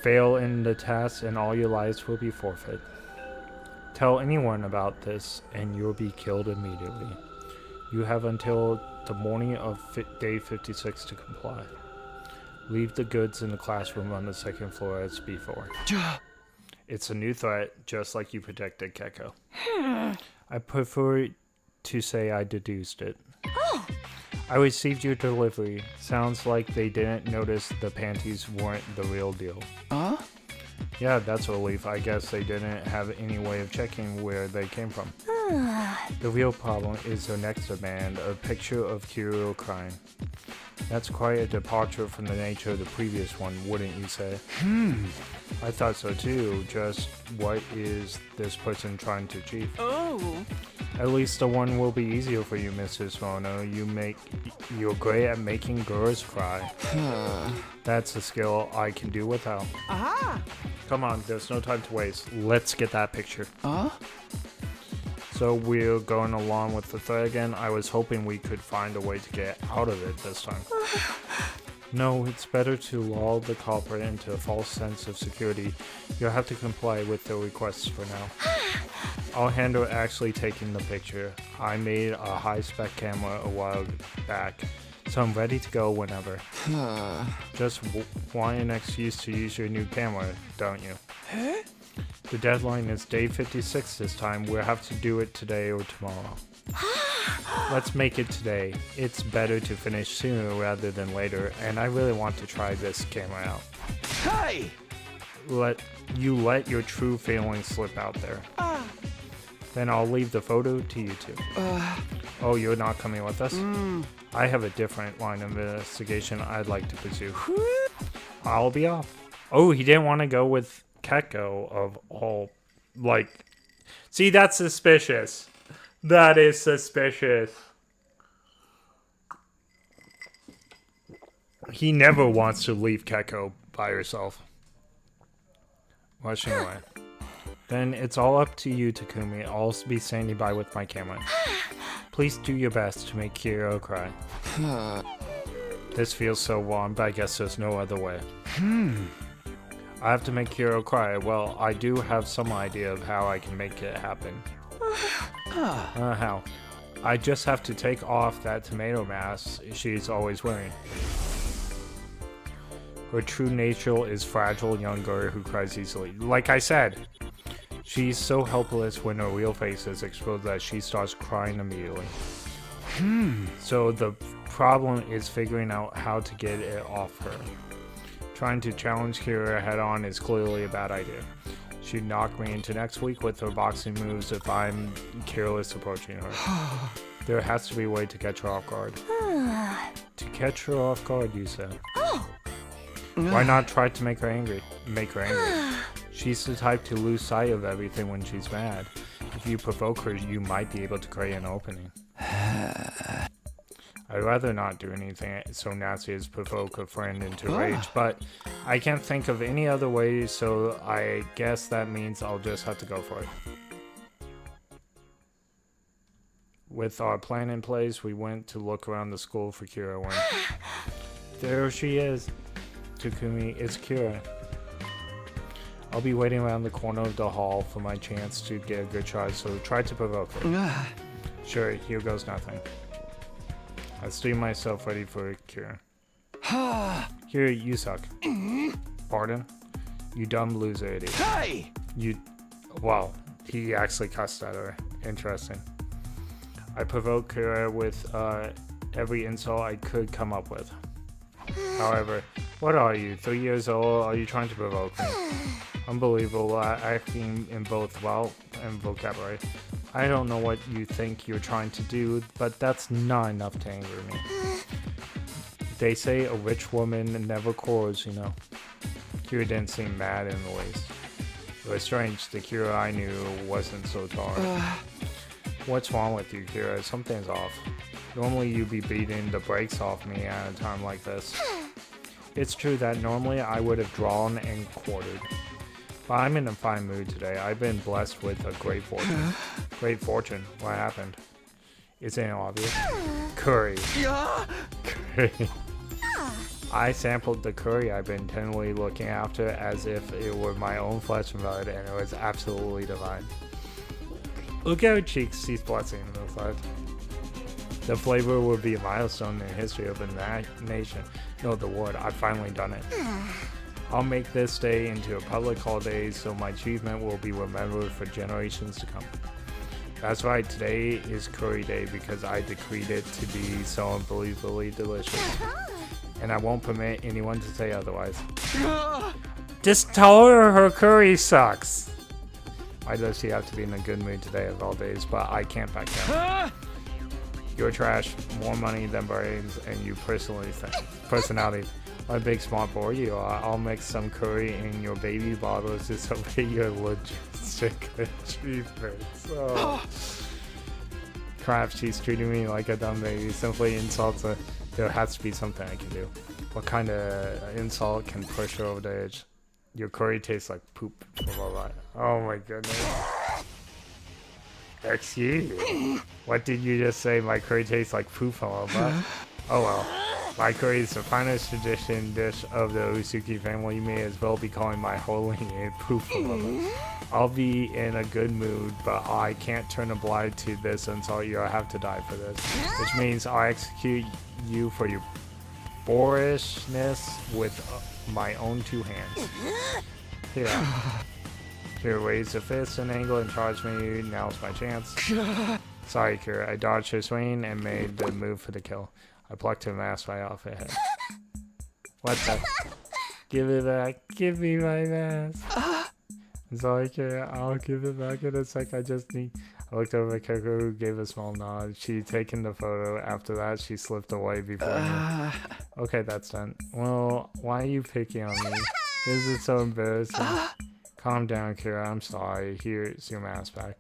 Fail in the test and all your lives will be forfeit. Tell anyone about this and you'll be killed immediately. You have until the morning of day 56 to comply. Leave the goods in the classroom on the second floor as before. It's a new threat, just like you protected Keko. I prefer to say I deduced it. Oh! I received your delivery. Sounds like they didn't notice the panties weren't the real deal. Huh? Yeah, that's a relief. I guess they didn't have any way of checking where they came from. The real problem is their next demand, a picture of Kiryu crying. That's quite a departure from the nature of the previous one, wouldn't you say? I thought so too. Just what is this person trying to achieve? Oh. At least the one will be easier for you, Mrs. Mono. You're great at making girls cry. That's a skill I can do without. Aha! Come on, there's no time to waste. Let's get that picture. So we're going along with the thread again. I was hoping we could find a way to get out of it this time. No, it's better to lull the culprit into a false sense of security. You'll have to comply with the requests for now. I'll handle actually taking the picture. I made a high-spec camera a while back, so I'm ready to go whenever. Just want an excuse to use your new camera, don't you? The deadline is day 56 this time. We'll have to do it today or tomorrow. Let's make it today. It's better to finish sooner rather than later, and I really want to try this camera out. Hey! Let your true feelings slip out there. Then I'll leave the photo to you two. Oh, you're not coming with us? I have a different line of investigation I'd like to pursue. I'll be off. Oh, he didn't want to go with Keko of all. Like, see, that's suspicious. That is suspicious. He never wants to leave Keko by herself. Rushing away. Then it's all up to you, Takumi. I'll be standing by with my camera. Please do your best to make Kiro cry. This feels so wrong, but I guess there's no other way. I have to make Kiro cry. Well, I do have some idea of how I can make it happen. How? I just have to take off that tomato mask she's always wearing. Her true nature is fragile young girl who cries easily. Like I said, she's so helpless when her real face is exposed that she starts crying immediately. So the problem is figuring out how to get it off her. Trying to challenge Kira head on is clearly a bad idea. She'd knock me into next week with her boxing moves if I'm careless approaching her. There has to be a way to catch her off guard. To catch her off guard, you said. Why not try to make her angry? She's the type to lose sight of everything when she's mad. If you provoke her, you might be able to create an opening. I'd rather not do anything so nasty as provoke a friend into rage, but I can't think of any other way, so I guess that means I'll just have to go for it. With our plan in place, we went to look around the school for Kira when... There she is! Takumi, it's Kira. I'll be waiting around the corner of the hall for my chance to get a good shot, so try to provoke her. Sure, here goes nothing. I steam myself ready for a cure. Here, you suck. Pardon? You dumb loser idiot. Hey! You... Wow, he actually cussed at her. Interesting. I provoke her with every insult I could come up with. However, what are you, 3 years old? Are you trying to provoke me? Unbelievable, acting in both Welt and vocabulary. I don't know what you think you're trying to do, but that's not enough to anger me. They say a rich woman never quarrels, you know. Kira didn't seem mad in the least. It was strange, the Kira I knew wasn't so tall. What's wrong with you, Kira? Something's off. Normally you'd be beating the brakes off me at a time like this. It's true that normally I would have drawn and quartered. But I'm in a fine mood today. I've been blessed with a great fortune. Great fortune? What happened? Isn't it obvious? Curry. Curry. I sampled the curry I've been tenderly looking after as if it were my own flesh and blood, and it was absolutely divine. Look at her cheeks, she's blessing the thought. The flavor will be a milestone in the history of the nation. No, the world. I've finally done it. I'll make this day into a public holiday so my achievement will be remembered for generations to come. That's right, today is curry day because I decreed it to be so unbelievably delicious. And I won't permit anyone to say otherwise. Just tell her curry sucks. Why does she have to be in a good mood today of all days? But I can't back down. You're trash, more money than brains, and you personality. What a big smart boy you are. I'll mix some curry in your baby bottles to celebrate your logistic achievements. Oh. Crap, she's treating me like a dumb baby. Simply insults her. There has to be something I can do. What kind of insult can push her over the edge? Your curry tastes like poop. Oh my goodness. Excuse you. What did you just say? My curry tastes like poop. Oh well. My curry is the finest tradition dish of the Usuki family. You may as well be calling my holy poop. I'll be in a good mood, but I can't turn a blind to this insult. You'll have to die for this. Which means I'll execute you for your boorishness with my own two hands. Here, raise a fist in angle and charge me. Now's my chance. Sorry, Kira. I dodged her swing and made the move for the kill. I plucked her mask right off her head. What the? Give it back. Give me my mask. Sorry, Kira. I'll give it back in a sec. I looked over at Coco, who gave a small nod. She'd taken the photo. After that, she slipped away before me. Okay, that's done. Well, why are you picking on me? This is so embarrassing. Calm down, Kira. I'm sorry. Here's your mask back.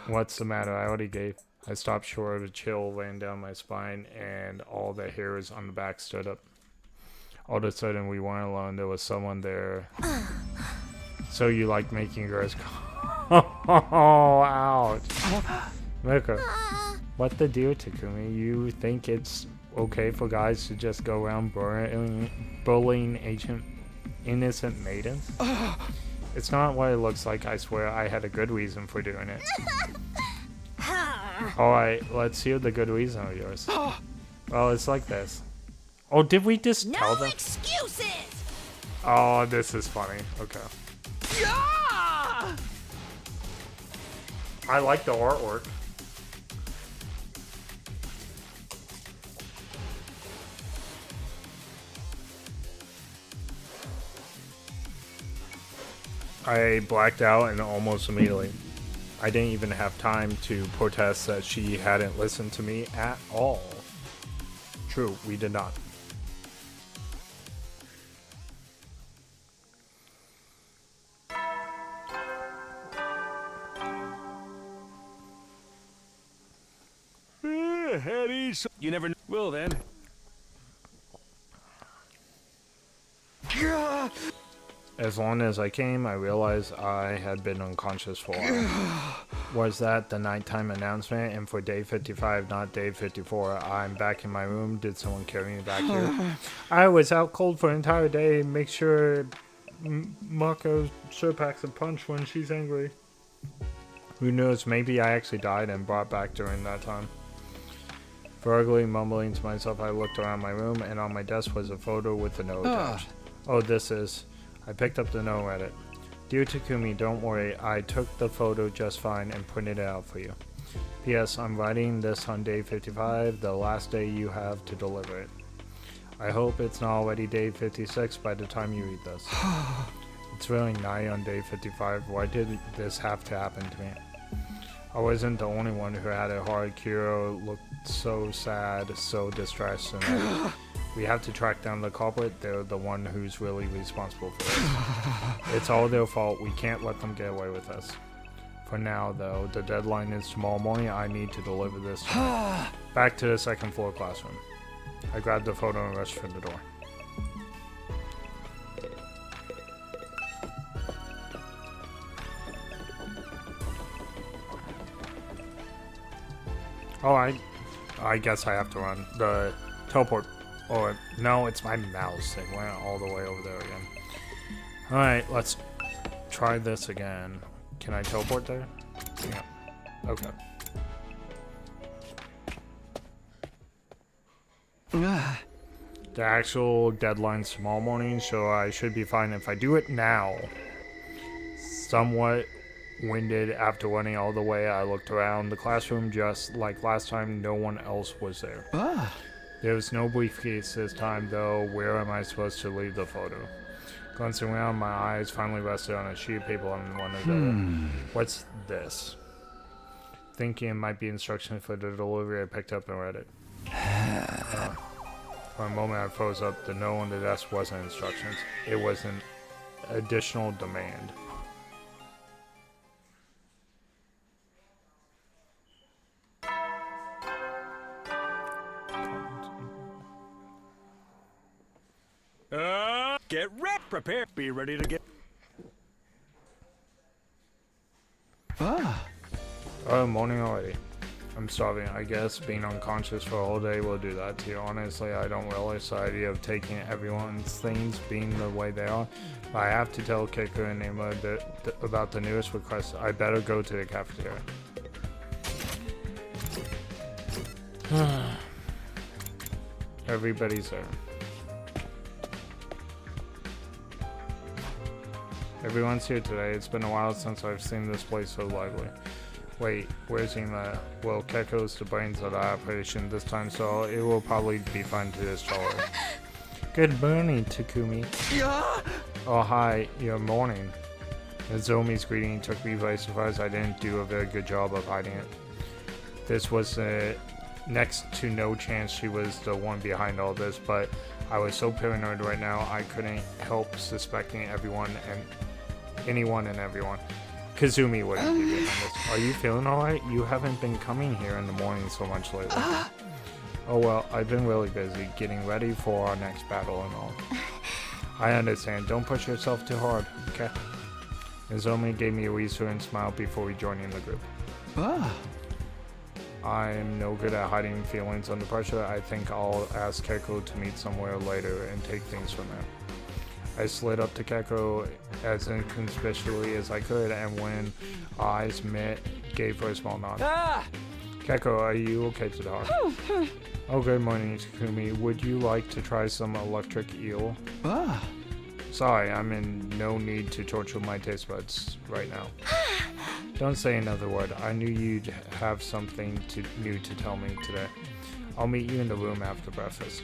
What's the matter? I already gave. I stopped short of a chill ran down my spine, and all the hairs on the back stood up. All of a sudden, we weren't alone. There was someone there. So you like making girls oh, ouch. Miko, what the deal, Takumi? You think it's okay for guys to just go around bullying innocent maidens? It's not what it looks like, I swear. I had a good reason for doing it. Alright, let's hear the good reason of yours. Well, it's like this. Oh, did we just tell them? No excuses! Oh, this is funny. Okay. Yeah! I like the artwork. I blacked out and almost immediately. I didn't even have time to protest that she hadn't listened to me at all. True, we did not. You never know. Well then. As long as I came, I realized I had been unconscious for a while. Was that the nighttime announcement? And for day 55, not day 54, I'm back in my room. Did someone carry me back here? I was out cold for an entire day. Make sure Mako sure packs a punch when she's angry. Who knows? Maybe I actually died and brought back during that time. Vaguely mumbling to myself, I looked around my room, and on my desk was a photo with a note attached. Oh, this is... I picked up the note and read it. Dear Takumi, don't worry, I took the photo just fine and printed it out for you. P.S. I'm writing this on day 55, the last day you have to deliver it. I hope it's not already day 56 by the time you read this. It's really nigh on day 55. Why did this have to happen to me? I wasn't the only one who had it hard. Kiro looked so sad, so distressed, and we have to track down the culprit. They're the one who's really responsible for this. It's all their fault. We can't let them get away with this. For now, though, the deadline is tomorrow morning. I need to deliver this tonight. Back to the second floor classroom. I grabbed the photo and rushed for the door. Oh, I guess I have to run. The teleport. Oh, no, it's my mouse. It went all the way over there again. Alright, let's try this again. Can I teleport there? Yeah. Okay. The actual deadline's tomorrow morning, so I should be fine if I do it now. Somewhat winded after running all the way, I looked around the classroom. Just like last time, no one else was there. There was no briefcase this time, though. Where am I supposed to leave the photo? Glancing around, my eyes finally rested on a sheet of paper on one of the... What's this? Thinking it might be instructions for the delivery, I picked up and read it. For a moment I froze up. The note on the desk wasn't instructions. It was an additional demand. Get ready, prepare, be ready to get... Oh, morning already. I'm starving. I guess being unconscious for a whole day will do that to you. Honestly, I don't relish the idea of taking everyone's things being the way they are. But I have to tell Keiko and Nema about the newest request. I better go to the cafeteria. Everybody's there. Everyone's here today. It's been a while since I've seen this place so lively. Wait, where's Ema? Well, Keiko's the brains of the operation this time, so it will probably be fun to install her. Good morning, Takumi. Oh, hi. Your morning. Nozomi's greeting took me by surprise. I didn't do a very good job of hiding it. This was next to no chance she was the one behind all this, but I was so paranoid right now I couldn't help suspecting anyone and everyone. Kazumi wouldn't be behind this. Are you feeling alright? You haven't been coming here in the morning so much lately. Oh well, I've been really busy getting ready for our next battle and all. I understand. Don't push yourself too hard, okay? Nozomi gave me a reassuring smile before rejoining the group. I'm no good at hiding feelings under pressure. I think I'll ask Keiko to meet somewhere later and take things from there. I slid up to Keiko as inconspicuously as I could, and when our eyes met, gave her a small nod. Keiko, are you okay to talk? Oh, good morning, Takumi. Would you like to try some electric eel? Sorry, I'm in no need to torture my taste buds right now. Don't say another word. I knew you'd have something new to tell me today. I'll meet you in the room after breakfast.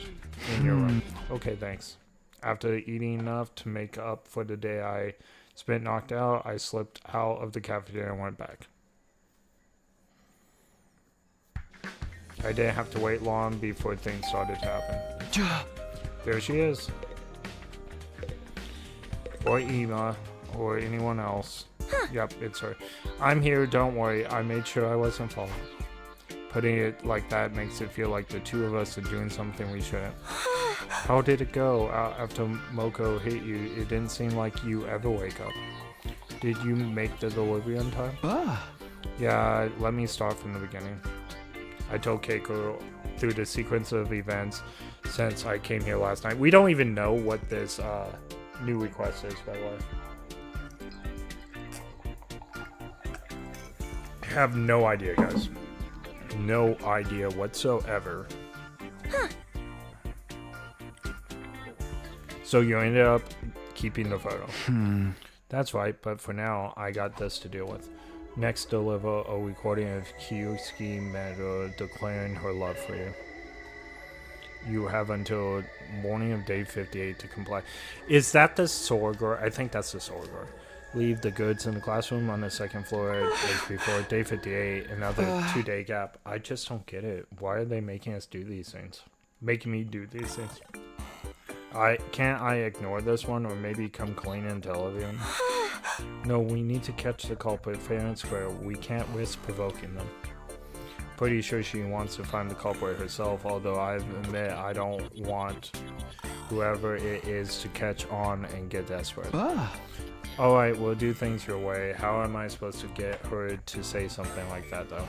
In your room. Okay, thanks. After eating enough to make up for the day I spent knocked out, I slipped out of the cafeteria and went back. I didn't have to wait long before things started to happen. There she is. Or Ema, or anyone else. Yep, it's her. I'm here, don't worry. I made sure I wasn't followed. Putting it like that makes it feel like the two of us are doing something we shouldn't. How did it go? After Moko hit you, it didn't seem like you ever wake up. Did you make the delivery on time? Yeah, let me start from the beginning. I told Keiko through the sequence of events since I came here last night. We don't even know what this new request is, by the way. I have no idea, guys. No idea whatsoever So you ended up keeping the photo. That's right, but for now, I got this to deal with. Next, deliver a recording of Kyusuke Mado declaring her love for you. You have until morning of day 58 to comply. Is that the Sorger? I think that's the Sorger. Leave the goods in the classroom on the second floor as before. Day 58, another 2-day gap. I just don't get it. Why are they making us do these things? Making me do these things. Can't I ignore this one or maybe come clean and tell everyone? No, we need to catch the culprit fair and square. We can't risk provoking them. Pretty sure she wants to find the culprit herself, although I admit I don't want whoever it is to catch on and get desperate. Alright, we'll do things your way. How am I supposed to get her to say something like that, though?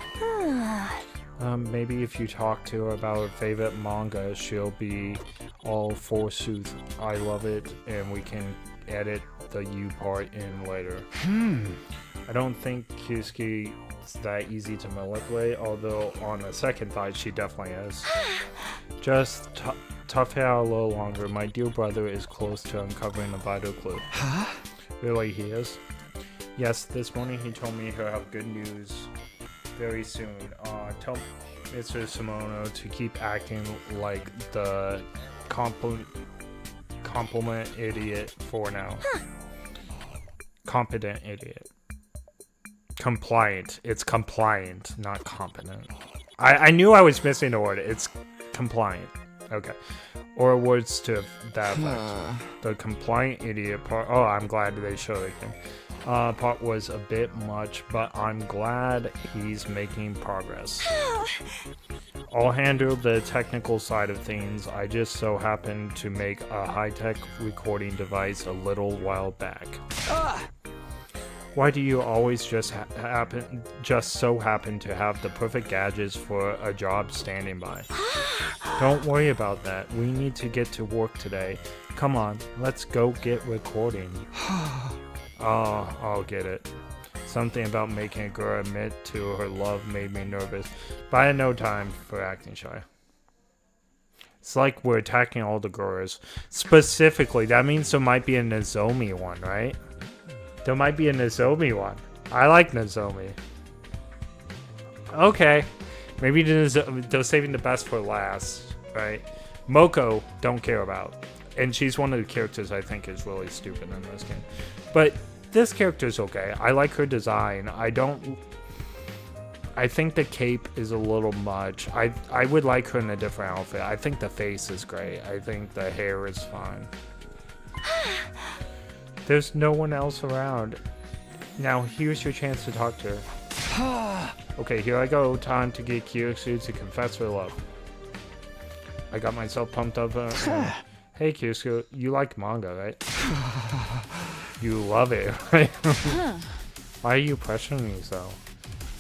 Maybe if you talk to her about her favorite manga, she'll be all forsooth, I love it, and we can edit the you part in later. I don't think Kyusuke is that easy to manipulate, although on a second thought, she definitely is. Just tough it out a little longer. My dear brother is close to uncovering a vital clue. Really, he is? Yes, this morning he told me he'll have good news very soon. Tell Mr. Simono to keep acting like the compliment idiot for now. Competent idiot. Compliant. It's compliant, not competent. I knew I was missing a word. It's compliant. Okay. Or words to that effect. The compliant idiot part. Oh, I'm glad they showed it again. Part was a bit much, but I'm glad he's making progress. I'll handle the technical side of things. I just so happened to make a high-tech recording device a little while back. Why do you always just so happen to have the perfect gadgets for a job standing by? Don't worry about that. We need to get to work today. Come on, let's go get recording. Oh, I'll get it. Something about making a girl admit to her love made me nervous, but I had no time for acting shy. It's like we're attacking all the girls. Specifically, that means there might be a Nozomi one, right? There might be a Nozomi one. I like Nozomi. Okay. Maybe they're saving the best for last, right? Moko, don't care about. And she's one of the characters I think is really stupid in this game. But this character's okay. I like her design. I think the cape is a little much. I would like her in a different outfit. I think the face is great. I think the hair is fine. There's no one else around. Now, here's your chance to talk to her. Okay, here I go. Time to get Kyusuke to confess her love. I got myself pumped up. Hey, Kyusuke, you like manga, right? You love it, right? Why are you pressuring me so?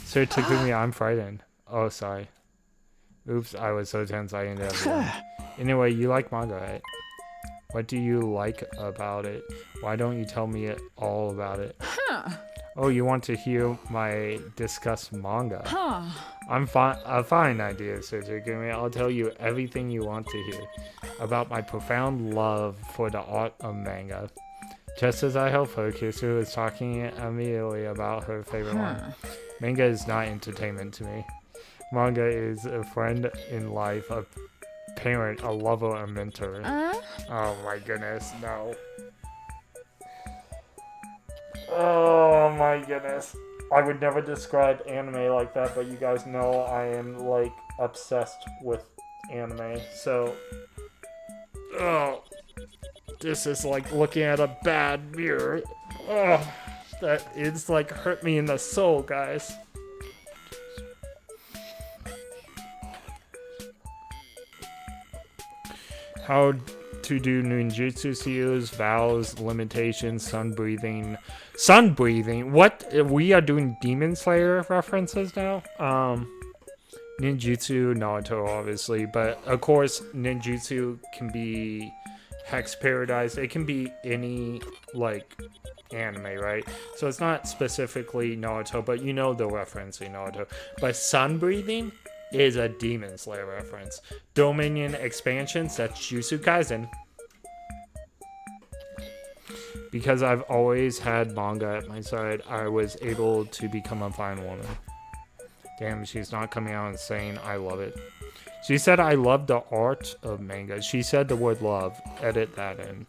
Sir Takumi, I'm frightened. Oh, sorry. Oops, I was so tense I ended up. Anyway, you like manga, right? What do you like about it? Why don't you tell me all about it? Oh, you want to hear my discuss manga? I'm a fine idea, Sir Takumi. I'll tell you everything you want to hear about my profound love for the art of manga. Just as I help her, Kyusu is talking immediately about her favorite one. Manga is not entertainment to me. Manga is a friend in life, a parent, a lover, a mentor. Oh my goodness, no. Oh my goodness. I would never describe anime like that, but you guys know I am like obsessed with anime, so... Oh, this is like looking at a bad mirror. Oh, that it's like hurt me in the soul, guys. How to do ninjutsu skills, vows, limitations, sun breathing. Sun breathing? What? We are doing Demon Slayer references now? Ninjutsu, Naruto, obviously, but of course, ninjutsu can be Hex Paradise. It can be any, like, anime, right? So it's not specifically Naruto, but you know the reference in Naruto. But sun breathing is a Demon Slayer reference. Dominion expansions, that's Jujutsu Kaisen. Because I've always had manga at my side, I was able to become a fine woman. Damn, she's not coming out and saying I love it. She said I love the art of manga. She said the word love. Edit that in.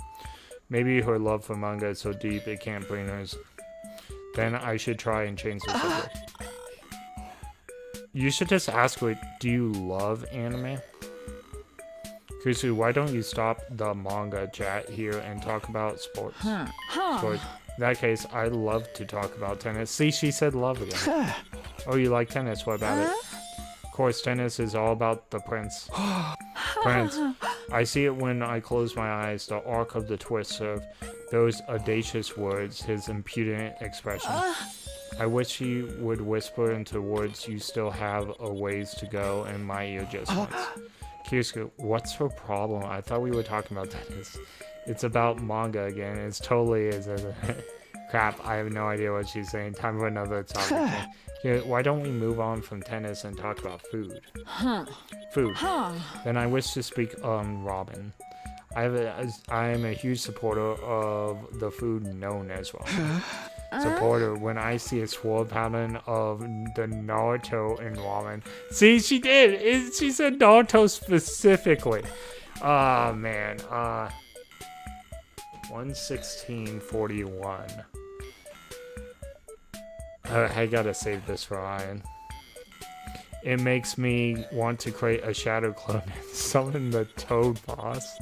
Maybe her love for manga is so deep it can't bring hers. Then I should try and change the subject. You should just ask her, do you love anime? Kusu, why don't you stop the manga chat here and talk about sports? Sports. In that case, I love to talk about tennis. See, she said love again. Oh, you like tennis? What about it? Of course, tennis is all about the prince. Prince. I see it when I close my eyes, the arc of the twist serve, those audacious words, his impudent expression. I wish he would whisper into words you still have a ways to go in my ear just once. Kirsuke, what's her problem? I thought we were talking about tennis. It's about manga again. It's totally is. Crap, I have no idea what she's saying. Time for another topic. Yeah, why don't we move on from tennis and talk about food? Food. Then I wish to speak on ramen. I am a huge supporter of the food known as ramen. Supporter when I see a swirl pattern of the Naruto in ramen. See, she did. She said Naruto specifically. Oh man. 11641. I gotta save this for Ian. It makes me want to create a shadow clone and summon the Toad boss.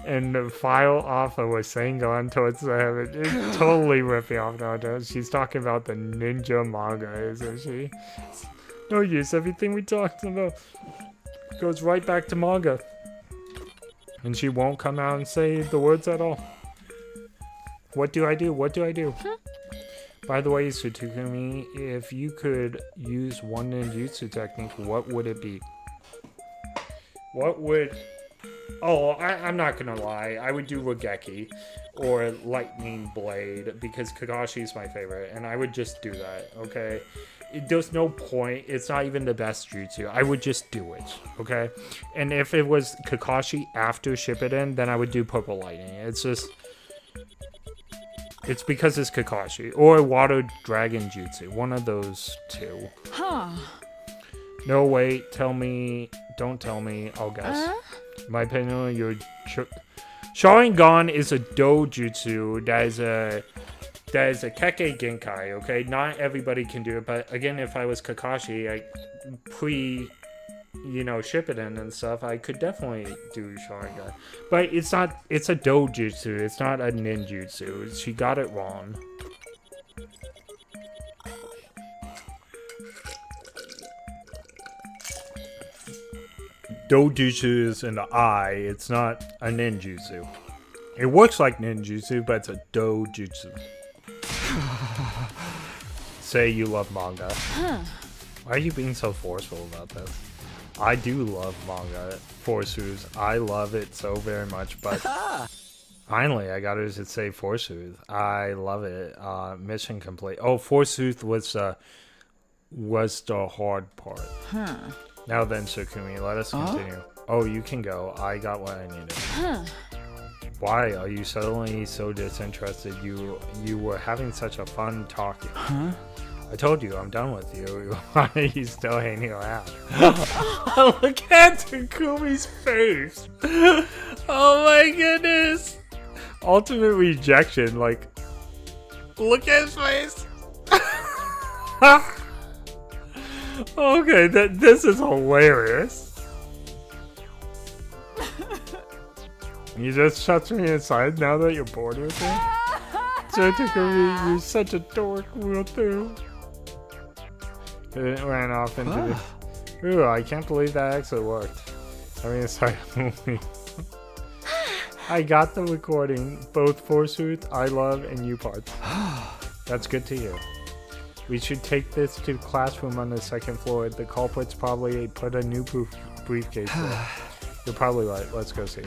And file off of Wasengan towards the heaven. It's totally ripping off Naruto. She's talking about the ninja manga, isn't she? No use, everything we talked about goes right back to manga. And she won't come out and say the words at all. What do I do? What do I do? By the way, Tsutakumi, if you could use one ninjutsu technique, what would it be? What would... Oh, I'm not gonna lie. I would do Rogeki or Lightning Blade because Kakashi is my favorite, and I would just do that, okay? There's no point. It's not even the best jutsu. I would just do it, okay? And if it was Kakashi after Shippuden, then I would do Purple Lightning. It's just... It's because it's Kakashi. Or Water Dragon Jutsu. One of those two. No, wait. Tell me. Don't tell me. I'll guess. My opinion, your Sharingan is a dojutsu that is a Kekkei Genkai, okay? Not everybody can do it, but again, if I was Kakashi, Shippuden and stuff, I could definitely do Sharingan. But it's a dojutsu, it's not a ninjutsu. She got it wrong. Dojutsu is in the eye, it's not a ninjutsu. It works like ninjutsu, but it's a dojutsu. Say you love manga. Why are you being so forceful about this? I do love manga, forsooth. I love it so very much, but finally I got her to say forsooth. I love it. Mission complete. Oh, forsooth was the hard part. Now then, Sukumi, let us continue. Oh, you can go. I got what I needed. Why are you suddenly so disinterested? You were having such a fun talking. I told you, I'm done with you. Why are you still hanging around? Look at Sukumi's face. Oh my goodness. Ultimate rejection. Like, look at his face. Okay, this is hilarious. You just shut me inside now that you're bored with me? You're such a dork, will do. It ran off into the... Ooh, I can't believe that actually worked. I mean, sorry, movie. I got the recording, both forsooth, I love, and you parts. That's good to hear. We should take this to the classroom on the second floor. The culprit's probably put a new briefcase there. You're probably right. Let's go see.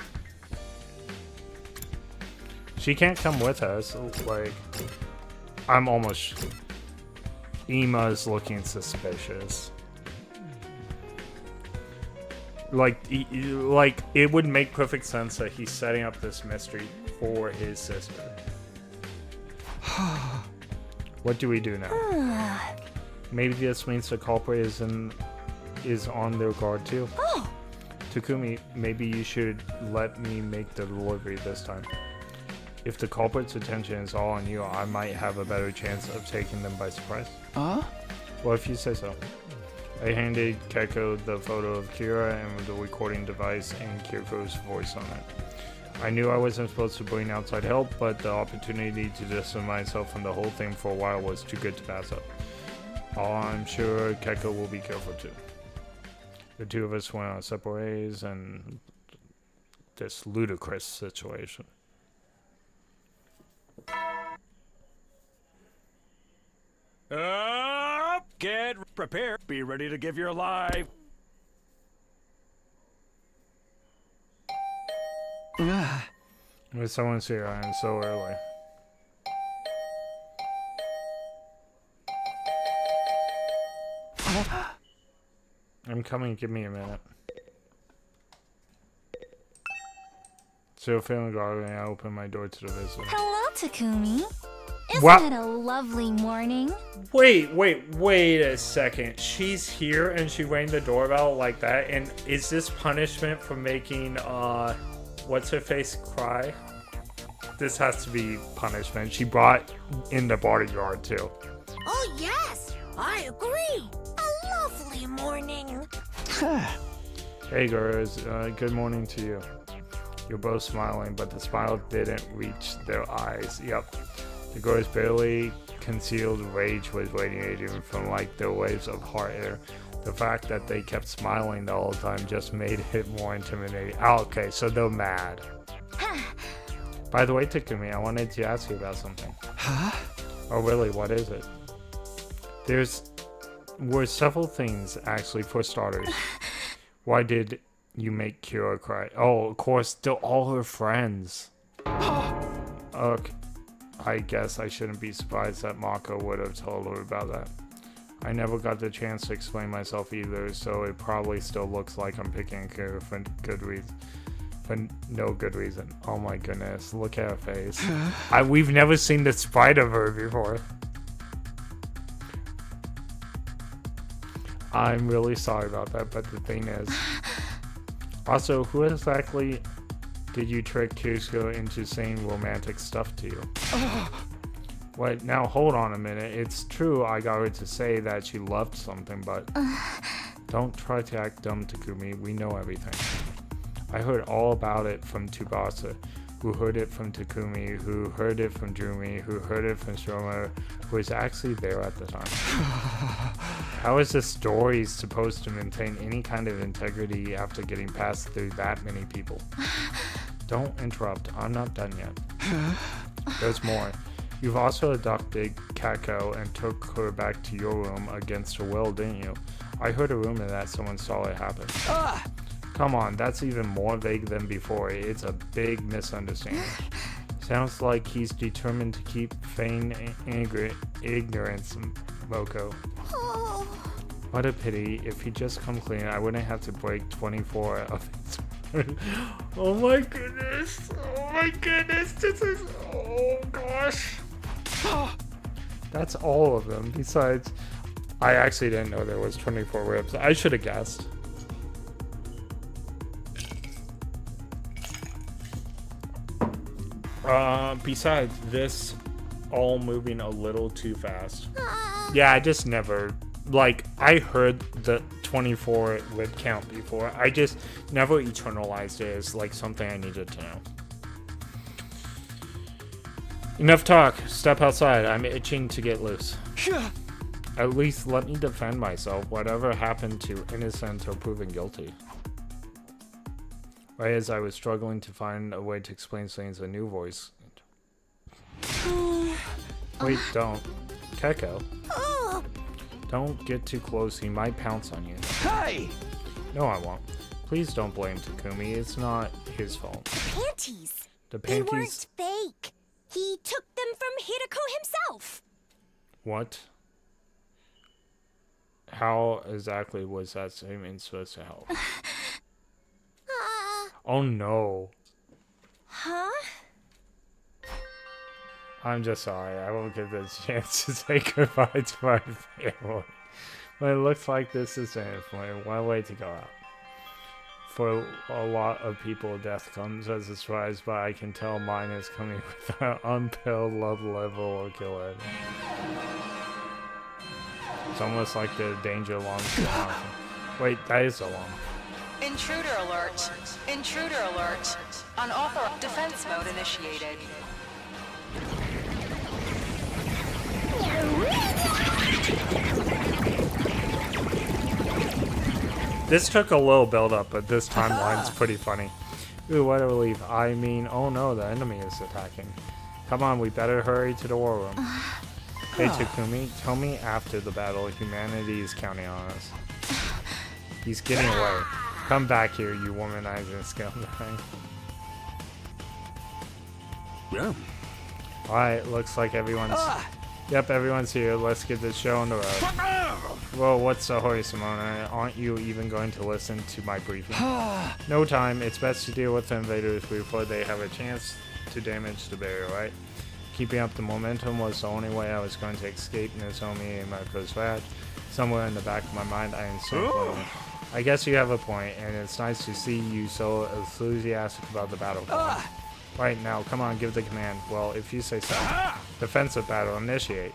She can't come with us. Like, I'm almost... Ima's looking suspicious. Like, it would make perfect sense that he's setting up this mystery for his sister. What do we do now? Maybe this means the culprit is on their guard too. Oh! Takumi, maybe you should let me make the delivery this time. If the culprit's attention is all on you, I might have a better chance of taking them by surprise. Well, if you say so. I handed Keiko the photo of Kira and the recording device and Kiriko's voice on it. I knew I wasn't supposed to bring outside help, but the opportunity to distance myself from the whole thing for a while was too good to pass up. I'm sure Keiko will be careful too. The two of us went on separate ways and this ludicrous situation. Up! Get prepared. Be ready to give your life. If someone's here, I am so early. I'm coming, give me a minute. Still feeling groggy, I open my door to the visitor. Hello, Takumi. Isn't What? it a lovely morning? Wait a second. She's here and she rang the doorbell like that, and is this punishment for making, what's her face cry? This has to be punishment. She brought in the bodyguard too. Oh, yes, I agree. A lovely morning. Hey girls, good morning to you. You're both smiling, but the smile didn't reach their eyes. Yep. The girl's barely concealed rage was radiating from like the waves of hot air. The fact that they kept smiling the whole time just made it more intimidating. Oh, okay, so they're mad. By the way, Takumi, I wanted to ask you about something. Huh? Oh, really? What is it? Were several things, actually, for starters. Why did you make Kira cry? Oh, of course, they're all her friends. Okay. I guess I shouldn't be surprised that Mako would have told her about that. I never got the chance to explain myself either, so it probably still looks like I'm picking Kira for good reason. For no good reason. Oh my goodness, look at her face. We've never seen the spite of her before. I'm really sorry about that, but the thing is... Also, who exactly did you trick Kuzco into saying romantic stuff to you? Wait, now hold on a minute. It's true I got her to say that she loved something, but... Don't try to act dumb, Takumi. We know everything. I heard all about it from Tsubasa, who heard it from Takumi, who heard it from Jumi, who heard it from Shoma, who was actually there at the time. How is this story supposed to maintain any kind of integrity after getting passed through that many people? Don't interrupt. I'm not done yet. There's more. You've also abducted Kako and took her back to your room against her will, didn't you? I heard a rumor that someone saw it happen. Come on, that's even more vague than before. It's a big misunderstanding. Sounds like he's determined to keep feign ignorance, Moko. What a pity. If he'd just come clean, I wouldn't have to break 24 of his... Oh my goodness. Oh my goodness. This is... Oh gosh. That's all of them. Besides, I actually didn't know there was 24 ribs. I should have guessed. Besides, this all moving a little too fast. Yeah, I just never, like, I heard the 24 rib count before. I just never eternalized it as, like, something I needed to know. Enough talk. Step outside. I'm itching to get loose. At least let me defend myself, whatever happened to innocent or proven guilty. Right as I was struggling to find a way to explain things, a new voice. Wait, don't. Keiko. Don't get too close, he might pounce on you. Hey! No, I won't. Please don't blame Takumi, it's not his fault. The panties. The They panties... weren't fake. He took them from Hideko himself. What? How exactly was that statement supposed to help? Oh no. Huh? I'm just sorry. I won't get the chance to say goodbye to my family. But it looks like this is it for me. One way to go out. For a lot of people, death comes as a surprise, but I can tell mine is coming with an unparalleled love level or killer. It's almost like the danger alarm. Wait, that is alarm. Intruder alert. Intruder alert. Unauthorized defense mode initiated. This took a little build up, but this timeline's pretty funny. Ooh, what a relief. I mean, oh no, the enemy is attacking. Come on, we better hurry to the war room. Hey Takumi, tell me after the battle humanity is counting on us. He's getting away. Come back here, you womanizing scumbag. Yeah. Alright, looks like everyone's... Yep, everyone's here. Let's get this show on the road. Well, what's the hurry, Simona? Aren't you even going to listen to my briefing? No time. It's best to deal with the invaders before they have a chance to damage the barrier, right? Keeping up the momentum was the only way I was going to escape Nozomi and my first rat. Somewhere in the back of my mind, I am so lonely. I guess you have a point, and it's nice to see you so enthusiastic about the battle. Right now, come on, give the command. Well, if you say so. Defensive battle, initiate.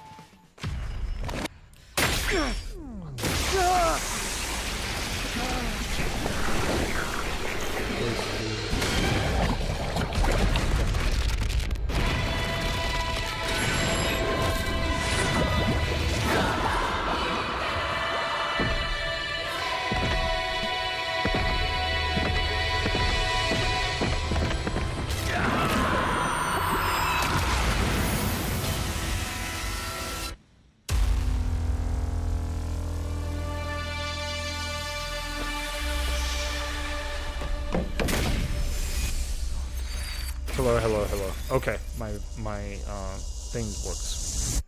Hello. Okay, my thing works.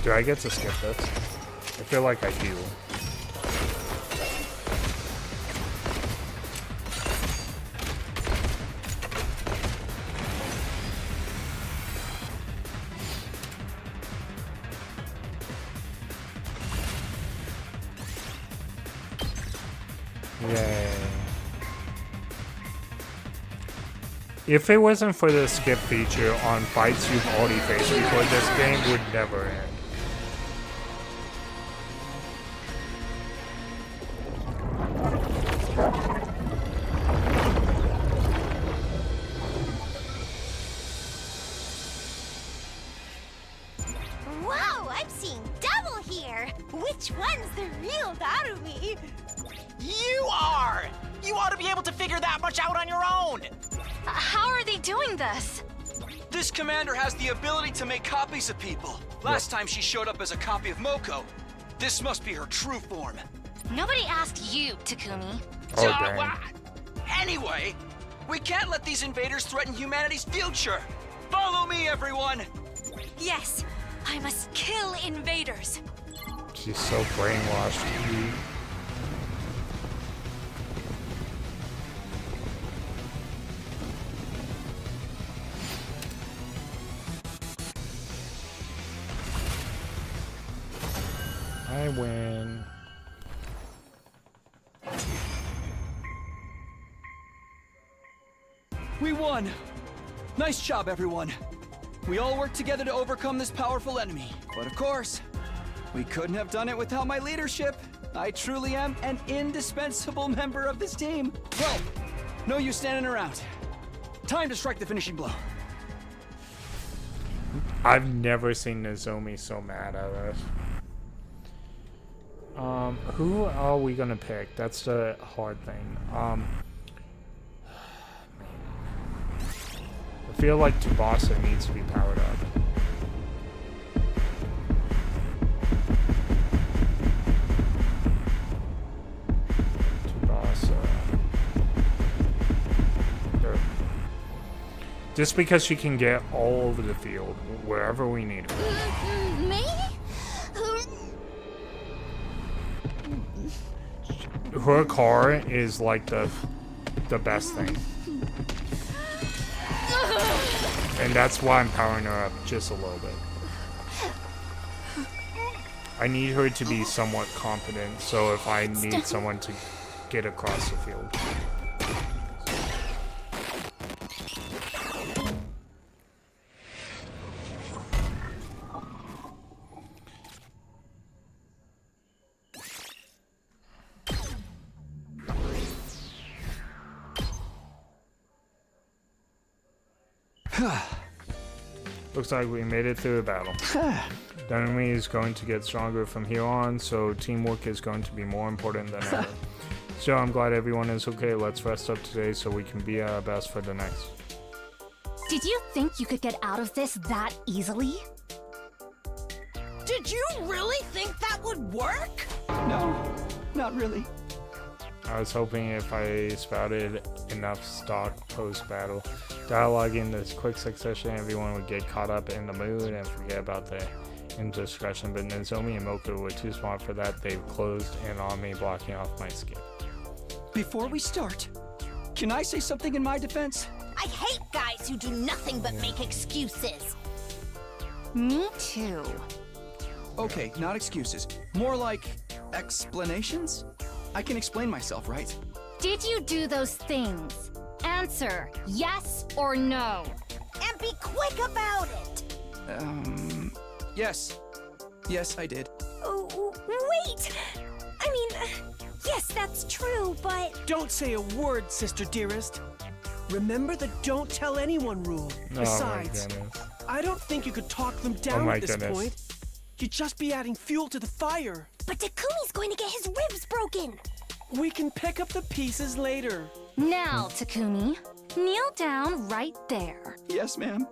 Do I get to skip this? I feel like I do. Yay. If it wasn't for the skip feature on fights you've already faced before, this game would never end. Whoa, I'm seeing double here. Which one's the real Darumi? You are! You ought to be able to figure that much out on your own! How are they doing this? This commander has the ability to make copies of people. Last time she showed up as a copy of Moko. This must be her true form. Nobody asked you, Takumi. Oh, dang. Anyway, we can't let these invaders threaten humanity's future. Follow me, everyone! Yes, I must kill invaders. She's so brainwashed. I win. We won! Nice job, everyone. We all worked together to overcome this powerful enemy. But of course, we couldn't have done it without my leadership. I truly am an indispensable member of this team. Well, no use standing around. Time to strike the finishing blow. I've never seen Nozomi so mad at us. Who are we gonna pick? That's the hard thing. I feel like Tsubasa needs to be powered up. Just because she can get all over the field, wherever we need her. Me? Her car is like the best thing. And that's why I'm powering her up just a little bit. I need her to be somewhat competent, so if I need someone to get across the field. Looks like we made it through the battle. The enemy is going to get stronger from here on, so teamwork is going to be more important than ever. So I'm glad everyone is okay. Let's rest up today so we can be at our best for the next. Did you think you could get out of this that easily? Did you really think that would work? No, not really. I was hoping if I spouted enough stock post-battle dialogue in this quick succession, everyone would get caught up in the mood and forget about the indiscretion, but Nozomi and Mocha were too smart for that. They've closed in on me, blocking off my escape. Before we start, can I say something in my defense? I hate guys who do nothing but make excuses. Me too. Okay, not excuses. More like explanations? I can explain myself, right? Did you do those things? Answer yes or no. And be quick about it. Yes. Yes, I did. Oh, wait! I mean, yes, that's true, but... Don't say a word, sister dearest. Remember the don't tell anyone rule. Besides, I don't think you could talk them down at this point. You'd just be adding fuel to the fire. But Takumi's going to get his ribs broken. We can pick up the pieces later. Now, Takumi, kneel down right there. Yes, ma'am.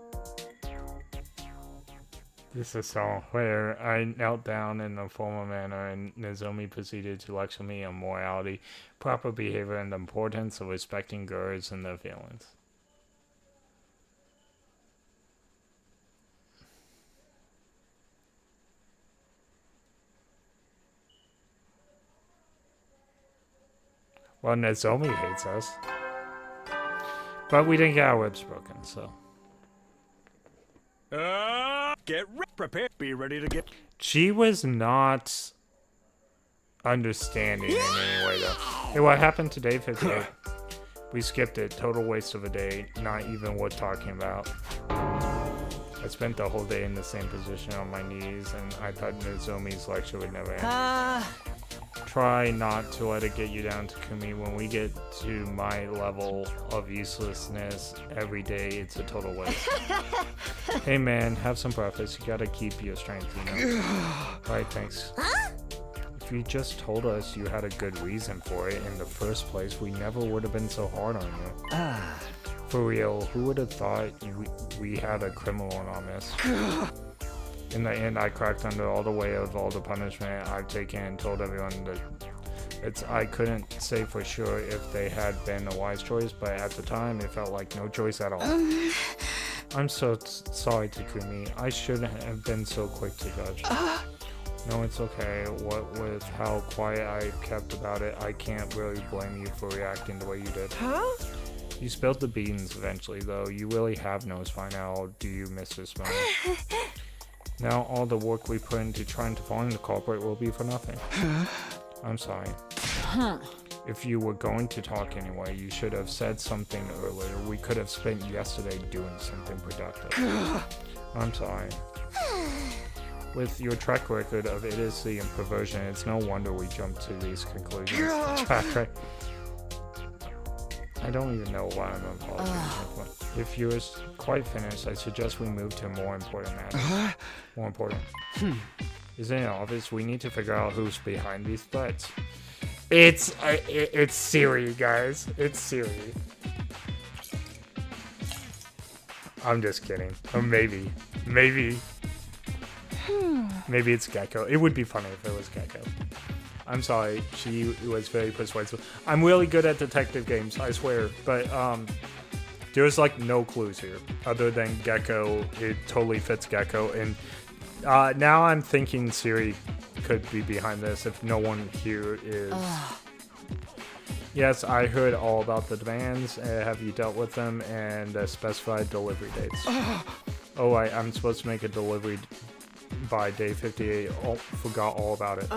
This is so where I knelt down in a formal manner, and Nozomi proceeded to lecture me on morality, proper behavior, and the importance of respecting girls and their feelings. Well, Nozomi hates us. But we didn't get our ribs broken, so. Prepare. Be ready to get. She was not understanding in any way, though. Hey, what happened to day 58? We skipped it. Total waste of a day. Not even worth talking about. I spent the whole day in the same position on my knees, and I thought Nozomi's lecture would never end. Try not to let it get you down, Takumi. When we get to my level of uselessness every day, it's a total waste. Hey man, have some breakfast. You gotta keep your strength, you know. Alright, thanks. If you just told us you had a good reason for it in the first place, we never would have been so hard on you. For real, who would have thought we had a criminal in our midst? In the end, I cracked under all the weight of all the punishment I've taken and told everyone that I couldn't say for sure if they had been a wise choice, but at the time, it felt like no choice at all. I'm so sorry, Takumi. I shouldn't have been so quick to judge. No, it's okay. What with how quiet I kept about it, I can't really blame you for reacting the way you did. You spilled the beans eventually, though. You really have no spine at all, do you, Mr. Smiley? Now all the work we put into trying to find the culprit will be for nothing. I'm sorry. If you were going to talk anyway, you should have said something earlier. We could have spent yesterday doing something productive. I'm sorry. With your track record of idiocy and perversion, it's no wonder we jumped to these conclusions. I don't even know why I'm apologizing. If you're quite finished, I suggest we move to more important matters. More important. Isn't it obvious? We need to figure out who's behind these threats. It's Siri, guys. It's Siri. I'm just kidding. Or maybe. Maybe it's Gecko. It would be funny if it was Gecko. I'm sorry, she was very persuasive. I'm really good at detective games, I swear. But There's like no clues here other than Gecko. It totally fits Gecko. And now I'm thinking Siri could be behind this if no one here is. Yes, I heard all about the demands. Have you dealt with them and specified delivery dates? Oh, I'm supposed to make a delivery by day 58. Oh, forgot all about it.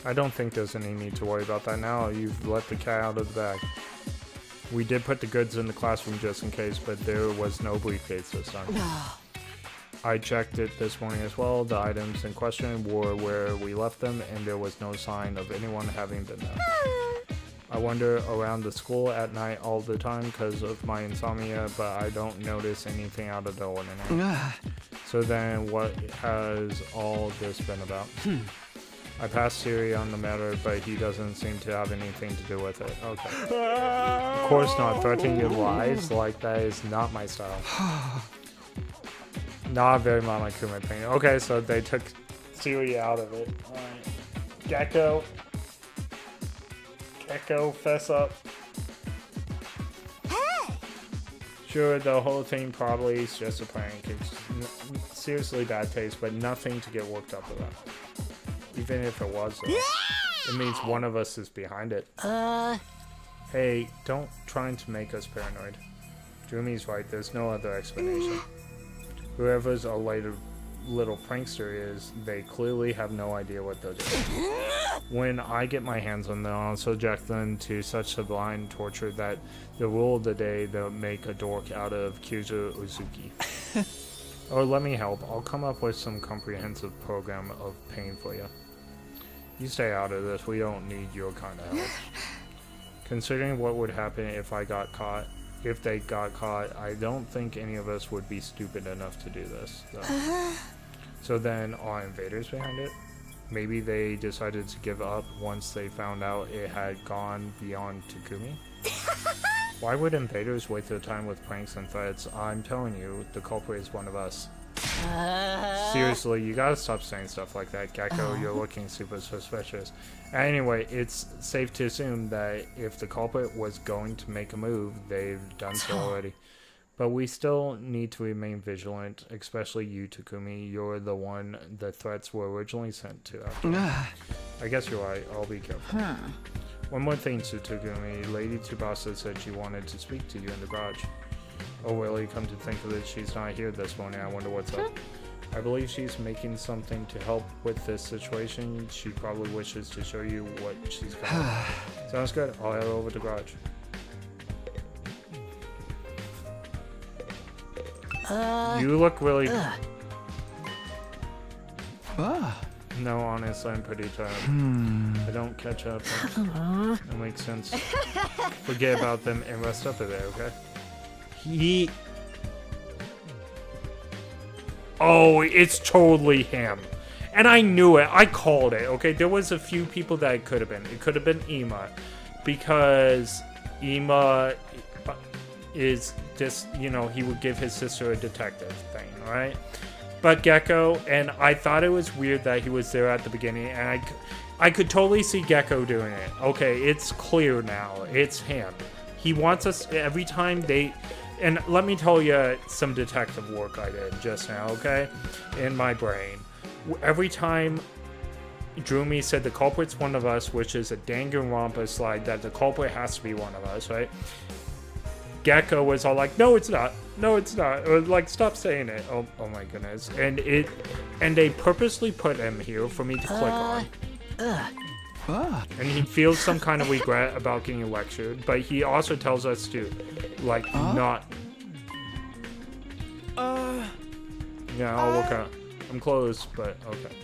I don't think there's any need to worry about that now. You've let the cat out of the bag. We did put the goods in the classroom just in case, but there was no briefcase this time. I checked it this morning as well. The items in question were where we left them, and there was no sign of anyone having been there. I wander around the school at night all the time because of my insomnia, but I don't notice anything out of the ordinary. So then what has all this been about? I passed Siri on the matter, but he doesn't seem to have anything to do with it. Okay. Of course not. Threatening your lives like that is not my style. Not very much my Kuma thing. Okay, so they took Siri out of it. Alright. Gecko, fess up. Hey! Sure, the whole thing probably is just a prank. It's seriously bad taste, but nothing to get worked up about. Even if it was, though, it means one of us is behind it. Hey, don't try to make us paranoid. Jumi's right, there's no other explanation. Whoever's a little prankster is, they clearly have no idea what they're doing. When I get my hands on them, I'll subject them to such sublime torture that the rule of the day, they'll make a dork out of Kyuzo Uzuki. Or let me help, I'll come up with some comprehensive program of pain for you. You stay out of this, we don't need your kind of help. Considering what would happen if they got caught, I don't think any of us would be stupid enough to do this. So then, are invaders behind it? Maybe they decided to give up once they found out it had gone beyond Takumi? Why would invaders waste their time with pranks and threats? I'm telling you, the culprit is one of us. Seriously, you gotta stop saying stuff like that, Gecko. You're looking super suspicious. Anyway, it's safe to assume that if the culprit was going to make a move, they've done so already. But we still need to remain vigilant, especially you, Takumi. You're the one the threats were originally sent to. I guess you're right. I'll be careful. One more thing, Takumi. Lady Tsubasa said she wanted to speak to you in the garage. Oh, really? Come to think of it, she's not here this morning. I wonder what's up. I believe she's making something to help with this situation. She probably wishes to show you what she's got. Sounds good. I'll head over to the garage. You look really... No, honestly, I'm pretty tired. I don't catch up. That makes sense. Forget about them and rest up a bit, okay? Oh, it's totally him. And I knew it. I called it, okay? There was a few people that it could have been. It could have been Ima. Because Ima is just, you know, he would give his sister a detective thing, alright? But Gecko, and I thought it was weird that he was there at the beginning, and I could totally see Gecko doing it. Okay, it's clear now. It's him. He wants us every time they... And let me tell you some detective work I did just now, okay? In my brain. Every time Droomy said the culprit's one of us, which is a Danganronpa slide that the culprit has to be one of us, right? Gecko was all like, no, it's not. No, it's not. Or like, stop saying it. Oh my goodness. And they purposely put him here for me to click on. And he feels some kind of regret about getting lectured, but he also tells us to, like, not. Yeah, I'll look up. I'm close, but okay.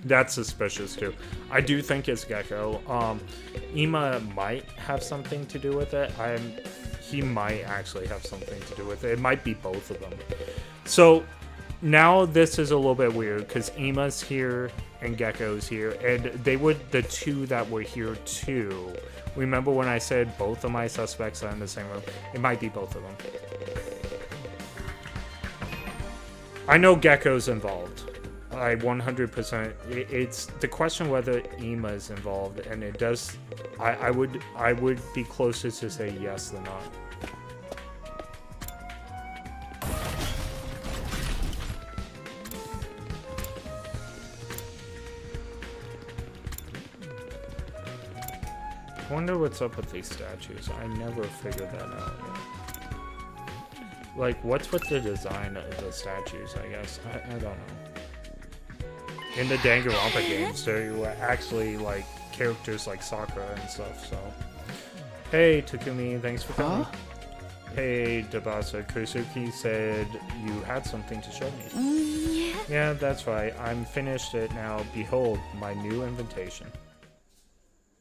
That's suspicious too. I do think it's Gecko. Ima might have something to do with it. He might actually have something to do with it. It might be both of them. So now this is a little bit weird because Ima's here and Gecko's here, and they were the two that were here too. Remember when I said both of my suspects are in the same room? It might be both of them. I know Gecko's involved. I 100%. It's the question whether Ema is involved, and it does. I would be closer to say yes than not. I wonder what's up with these statues. I never figured that out yet. Like, what's with the design of the statues, I guess? I don't know. In the Danganronpa games, there were actually, like, characters like Sakura and stuff, so... Hey, Takumi, thanks for coming. Hey, Dabasa, Kusuki said you had something to show me. Yeah, that's right. I'm finished it now. Behold, my new invitation.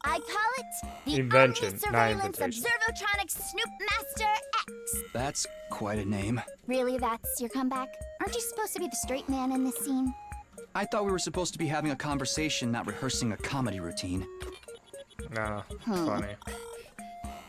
I call it the Invention, not Surveillance invitation. Observotronic Snoop Master X. That's quite a name. Really, that's your comeback? Aren't you supposed to be the straight man in this scene? I thought we were supposed to be having a conversation, not rehearsing a comedy routine. Nah, funny.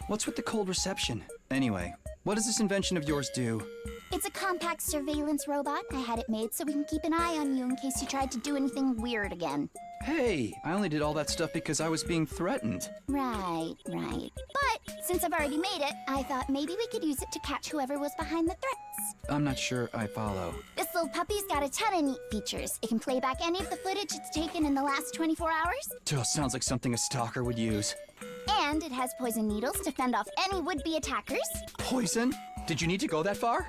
What's with the cold reception? Anyway, what does this invention of yours do? It's a compact surveillance robot. I had it made so we can keep an eye on you in case you tried to do anything weird again. Hey, I only did all that stuff because I was being threatened. Right. But since I've already made it, I thought maybe we could use it to catch whoever was behind the threats. I'm not sure I follow. This little puppy's got a ton of neat features. It can play back any of the footage it's taken in the last 24 hours. Sounds like something a stalker would use. And it has poison needles to fend off any would-be attackers. Poison? Did you need to go that far?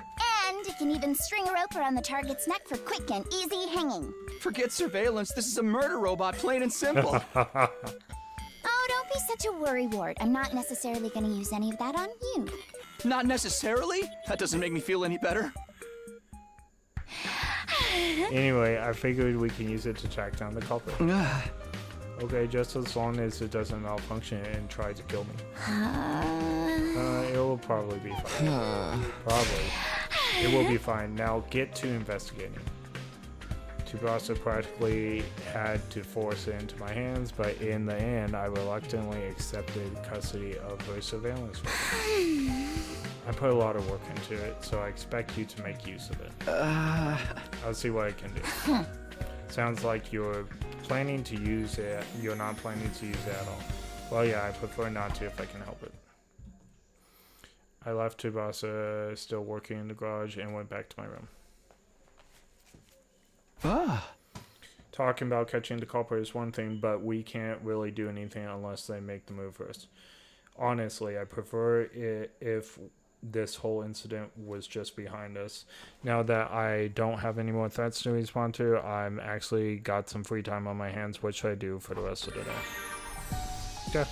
And it can even string a rope around the target's neck for quick and easy hanging. Forget surveillance. This is a murder robot, plain and simple. Oh, don't be such a worrywart. I'm not necessarily going to use any of that on you. Not necessarily? That doesn't make me feel any better. Anyway, I figured we can use it to track down the culprit. Okay, just as long as it doesn't malfunction and try to kill me. It will probably be fine. Probably. It will be fine. Now get to investigating. Tsubasa practically had to force it into my hands, but in the end, I reluctantly accepted custody of her surveillance robot. I put a lot of work into it, so I expect you to make use of it. I'll see what I can do. Sounds like you're planning to use it. You're not planning to use it at all. Well, yeah, I prefer not to if I can help it. I left Tsubasa still working in the garage and went back to my room. Talking about catching the culprit is one thing, but we can't really do anything unless they make the move first. Honestly, I prefer it if this whole incident was just behind us. Now that I don't have any more threats to respond to, I'm actually got some free time on my hands. What should I do for the rest of the day? Okay.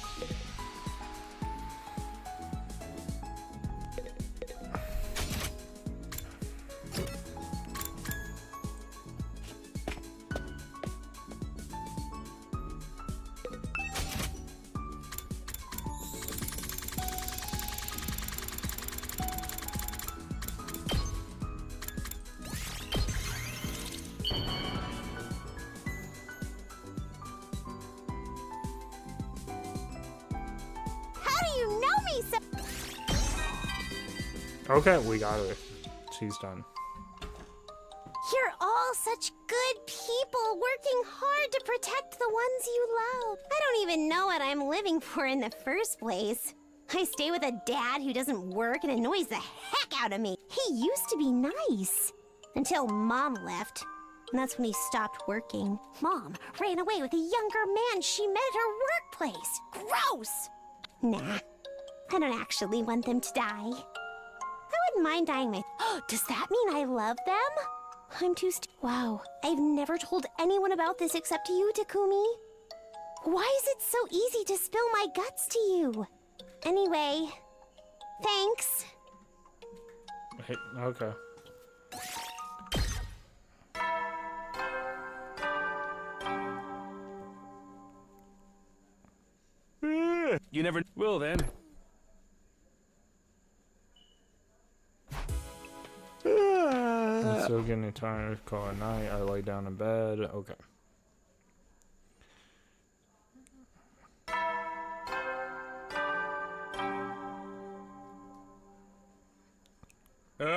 Okay, we got her. She's done. You're all such good people working hard to protect the ones you love. I don't even know what I'm living for in the first place. I stay with a dad who doesn't work and annoys the heck out of me. He used to be nice. Until Mom left. And that's when he stopped working. Mom ran away with a younger man she met at her workplace. Gross! Nah, I don't actually want them to die. I wouldn't mind dying my... Does that mean I love them? I'm too Wow, I've never told anyone about this except you, Takumi. Why is it so easy to spill my guts to you? Anyway, thanks. Hey, okay. You never will then. I'm still getting tired. Call at night. I lay down in bed. Okay. Burn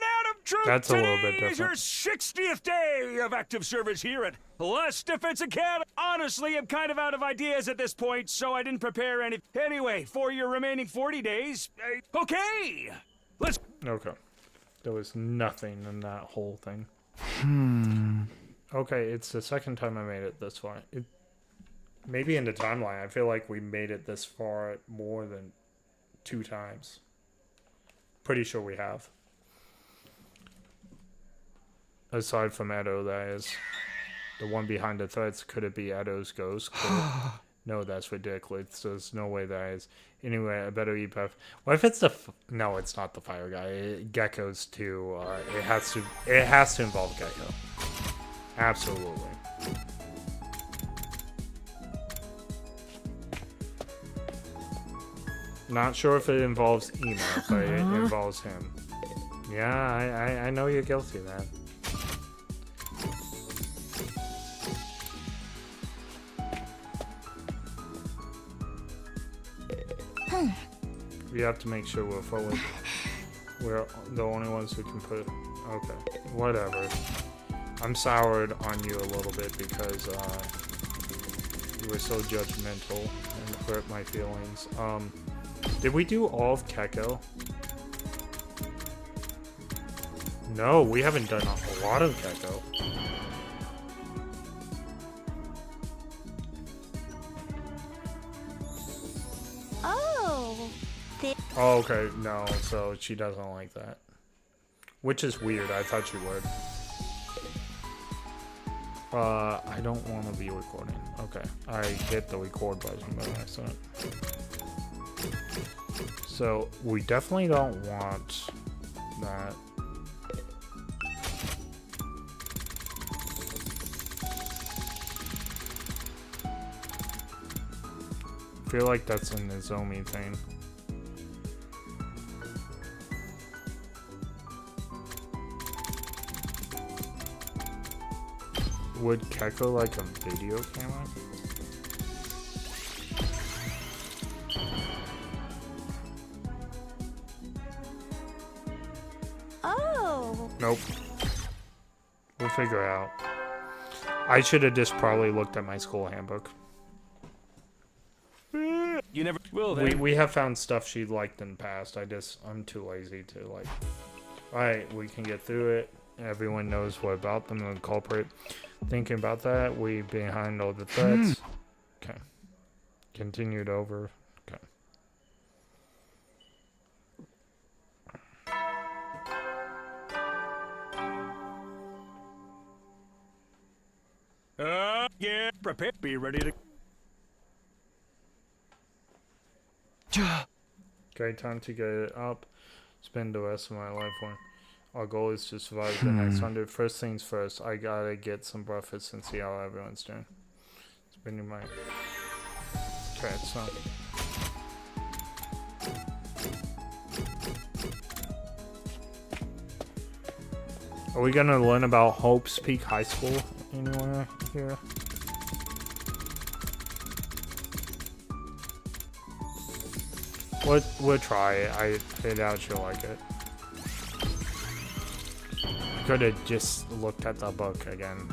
out of That's a little bit Today is your different. 60th day of active service here at Last Defense Academy. Honestly, I'm kind of out of ideas at this point, so I didn't prepare any. Anyway, for your remaining 40 days, okay, let's. Okay. There was nothing in that whole thing. Okay, it's the second time I made it this far. Maybe in the timeline, I feel like we made it this far more than 2 times. Pretty sure we have. Aside from Edo, that is. The one behind the threats, could it be Edo's ghost? No, that's ridiculous. There's no way that is. Anyway, I better eat puff. What if it's the... No, it's not the fire guy. Gecko's too... it has to involve Gecko. Absolutely. Not sure if it involves Emo, but it involves him. Yeah, I know you're guilty, man. We have to make sure we're forward. We're the only ones who can put... Okay, whatever. I'm soured on you a little bit because you were so judgmental and hurt my feelings. Did we do all of Keko? No, we haven't done a lot of Keko. Oh, okay, no, so she doesn't like that. Which is weird, I thought she would. I don't want to be recording. Okay, I hit the record button by accident. So, we definitely don't want that. I feel like that's an Nozomi thing. Would Keko like a video camera? Oh. Nope. We'll figure it out. I should have just probably looked at my school handbook. You never will then. We have found stuff she liked in the past. I'm too lazy to like. Alright, we can get through it. Everyone knows what about them and the culprit. Thinking about that, we behind all the threats. Okay. Continued over. Okay. Yeah, prepare. Be ready to. Okay, time to get it up. Spend the rest of my life on. Our goal is to survive the next 100. First things first, I gotta get some breakfast and see how everyone's doing. Spending my... Okay, so... Are we gonna learn about Hope's Peak High School anywhere here? We'll try it. I doubt you'll like it. Could have just looked at the book again.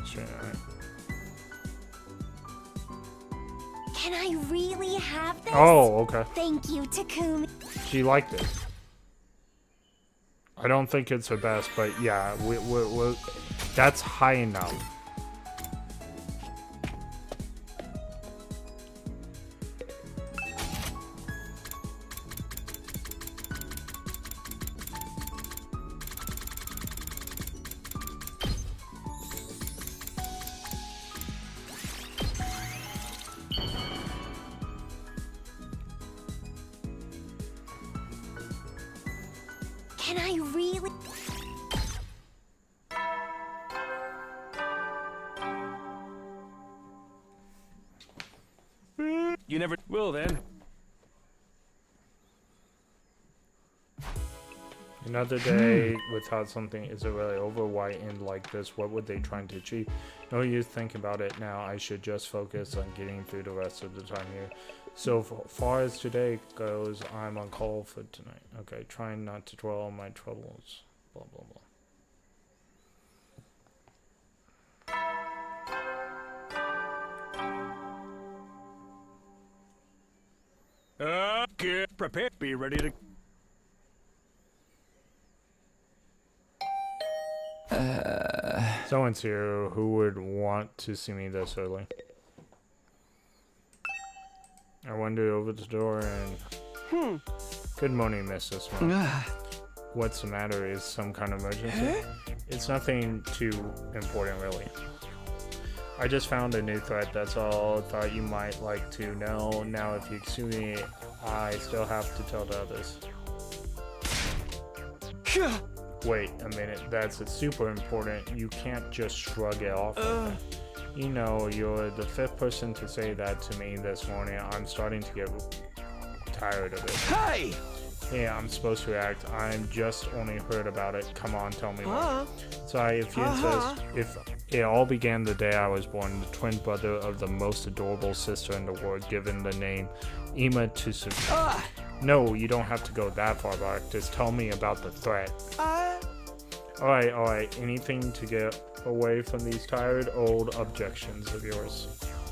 Can I really have this? Oh, okay. Thank you, Takumi. She liked it. I don't think it's her best, but yeah, that's high enough. Can I really? You never will then. Another day without something isn't really over. Why end like this? What would they trying to achieve? No use thinking about it now. I should just focus on getting through the rest of the time here. So far as today goes, I'm on call for tonight. Okay, trying not to dwell on my troubles. Blah, blah, blah. Prepare. Be ready to... Someone's here who would want to see me this early. I wandered over the door and... Good morning, Mrs. Smart. What's the matter? Is some kind of emergency? It's nothing too important, really. I just found a new threat, that's all. Thought you might like to know. Now, if you excuse me, I still have to tell the others. Wait a minute, that's super important. You can't just shrug it off. You know, you're the 5th person to say that to me this morning. I'm starting to get tired of it. Hey! Yeah, I'm supposed to react. I'm just only heard about it. Come on, tell me more. Sorry, if you insist. If it all began the day I was born, the twin brother of the most adorable sister in the world, given the name Ima to No, you don't have to go that far back. Just tell me about the threat. Alright. Anything to get away from these tired old objections of yours.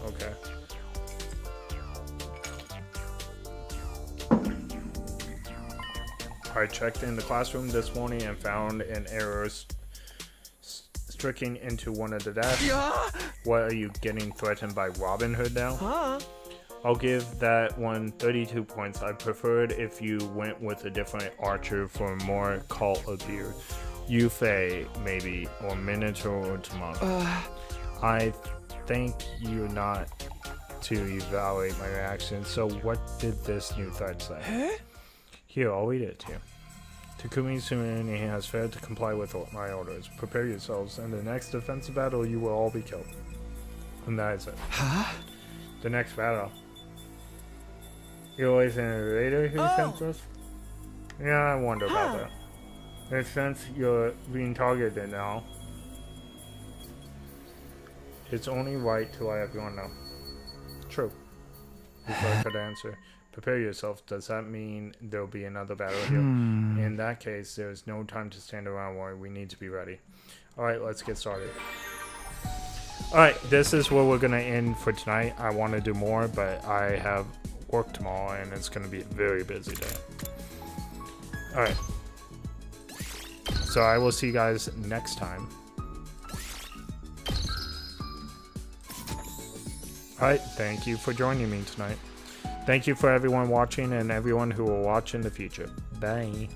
Okay. I checked in the classroom this morning and found an error stricken into one of the desks. What, are you getting threatened by Robin Hood now? I'll give that one 32 points. I preferred if you went with a different archer for more cult appeal. Yufei, maybe, or Minotaur or tomorrow. I think you're not to evaluate my reaction, so what did this new threat say? Here, I'll read it to you. Takumi Tsunami has failed to comply with my orders. Prepare yourselves. In the next defensive battle, you will all be killed. And that is it. The next battle. You're always an invader who sent us? Yeah, I wonder about that. And since you're being targeted now, it's only right to let everyone know. True. Before I could answer. Prepare yourself. Does that mean there'll be another battle here? In that case, there's no time to stand around while we need to be ready. Alright, let's get started. Alright, this is where we're going to end for tonight. I want to do more, but I have work tomorrow and it's going to be a very busy day. Alright. So I will see you guys next time. Alright, thank you for joining me tonight. Thank you for everyone watching and everyone who will watch in the future. Bye.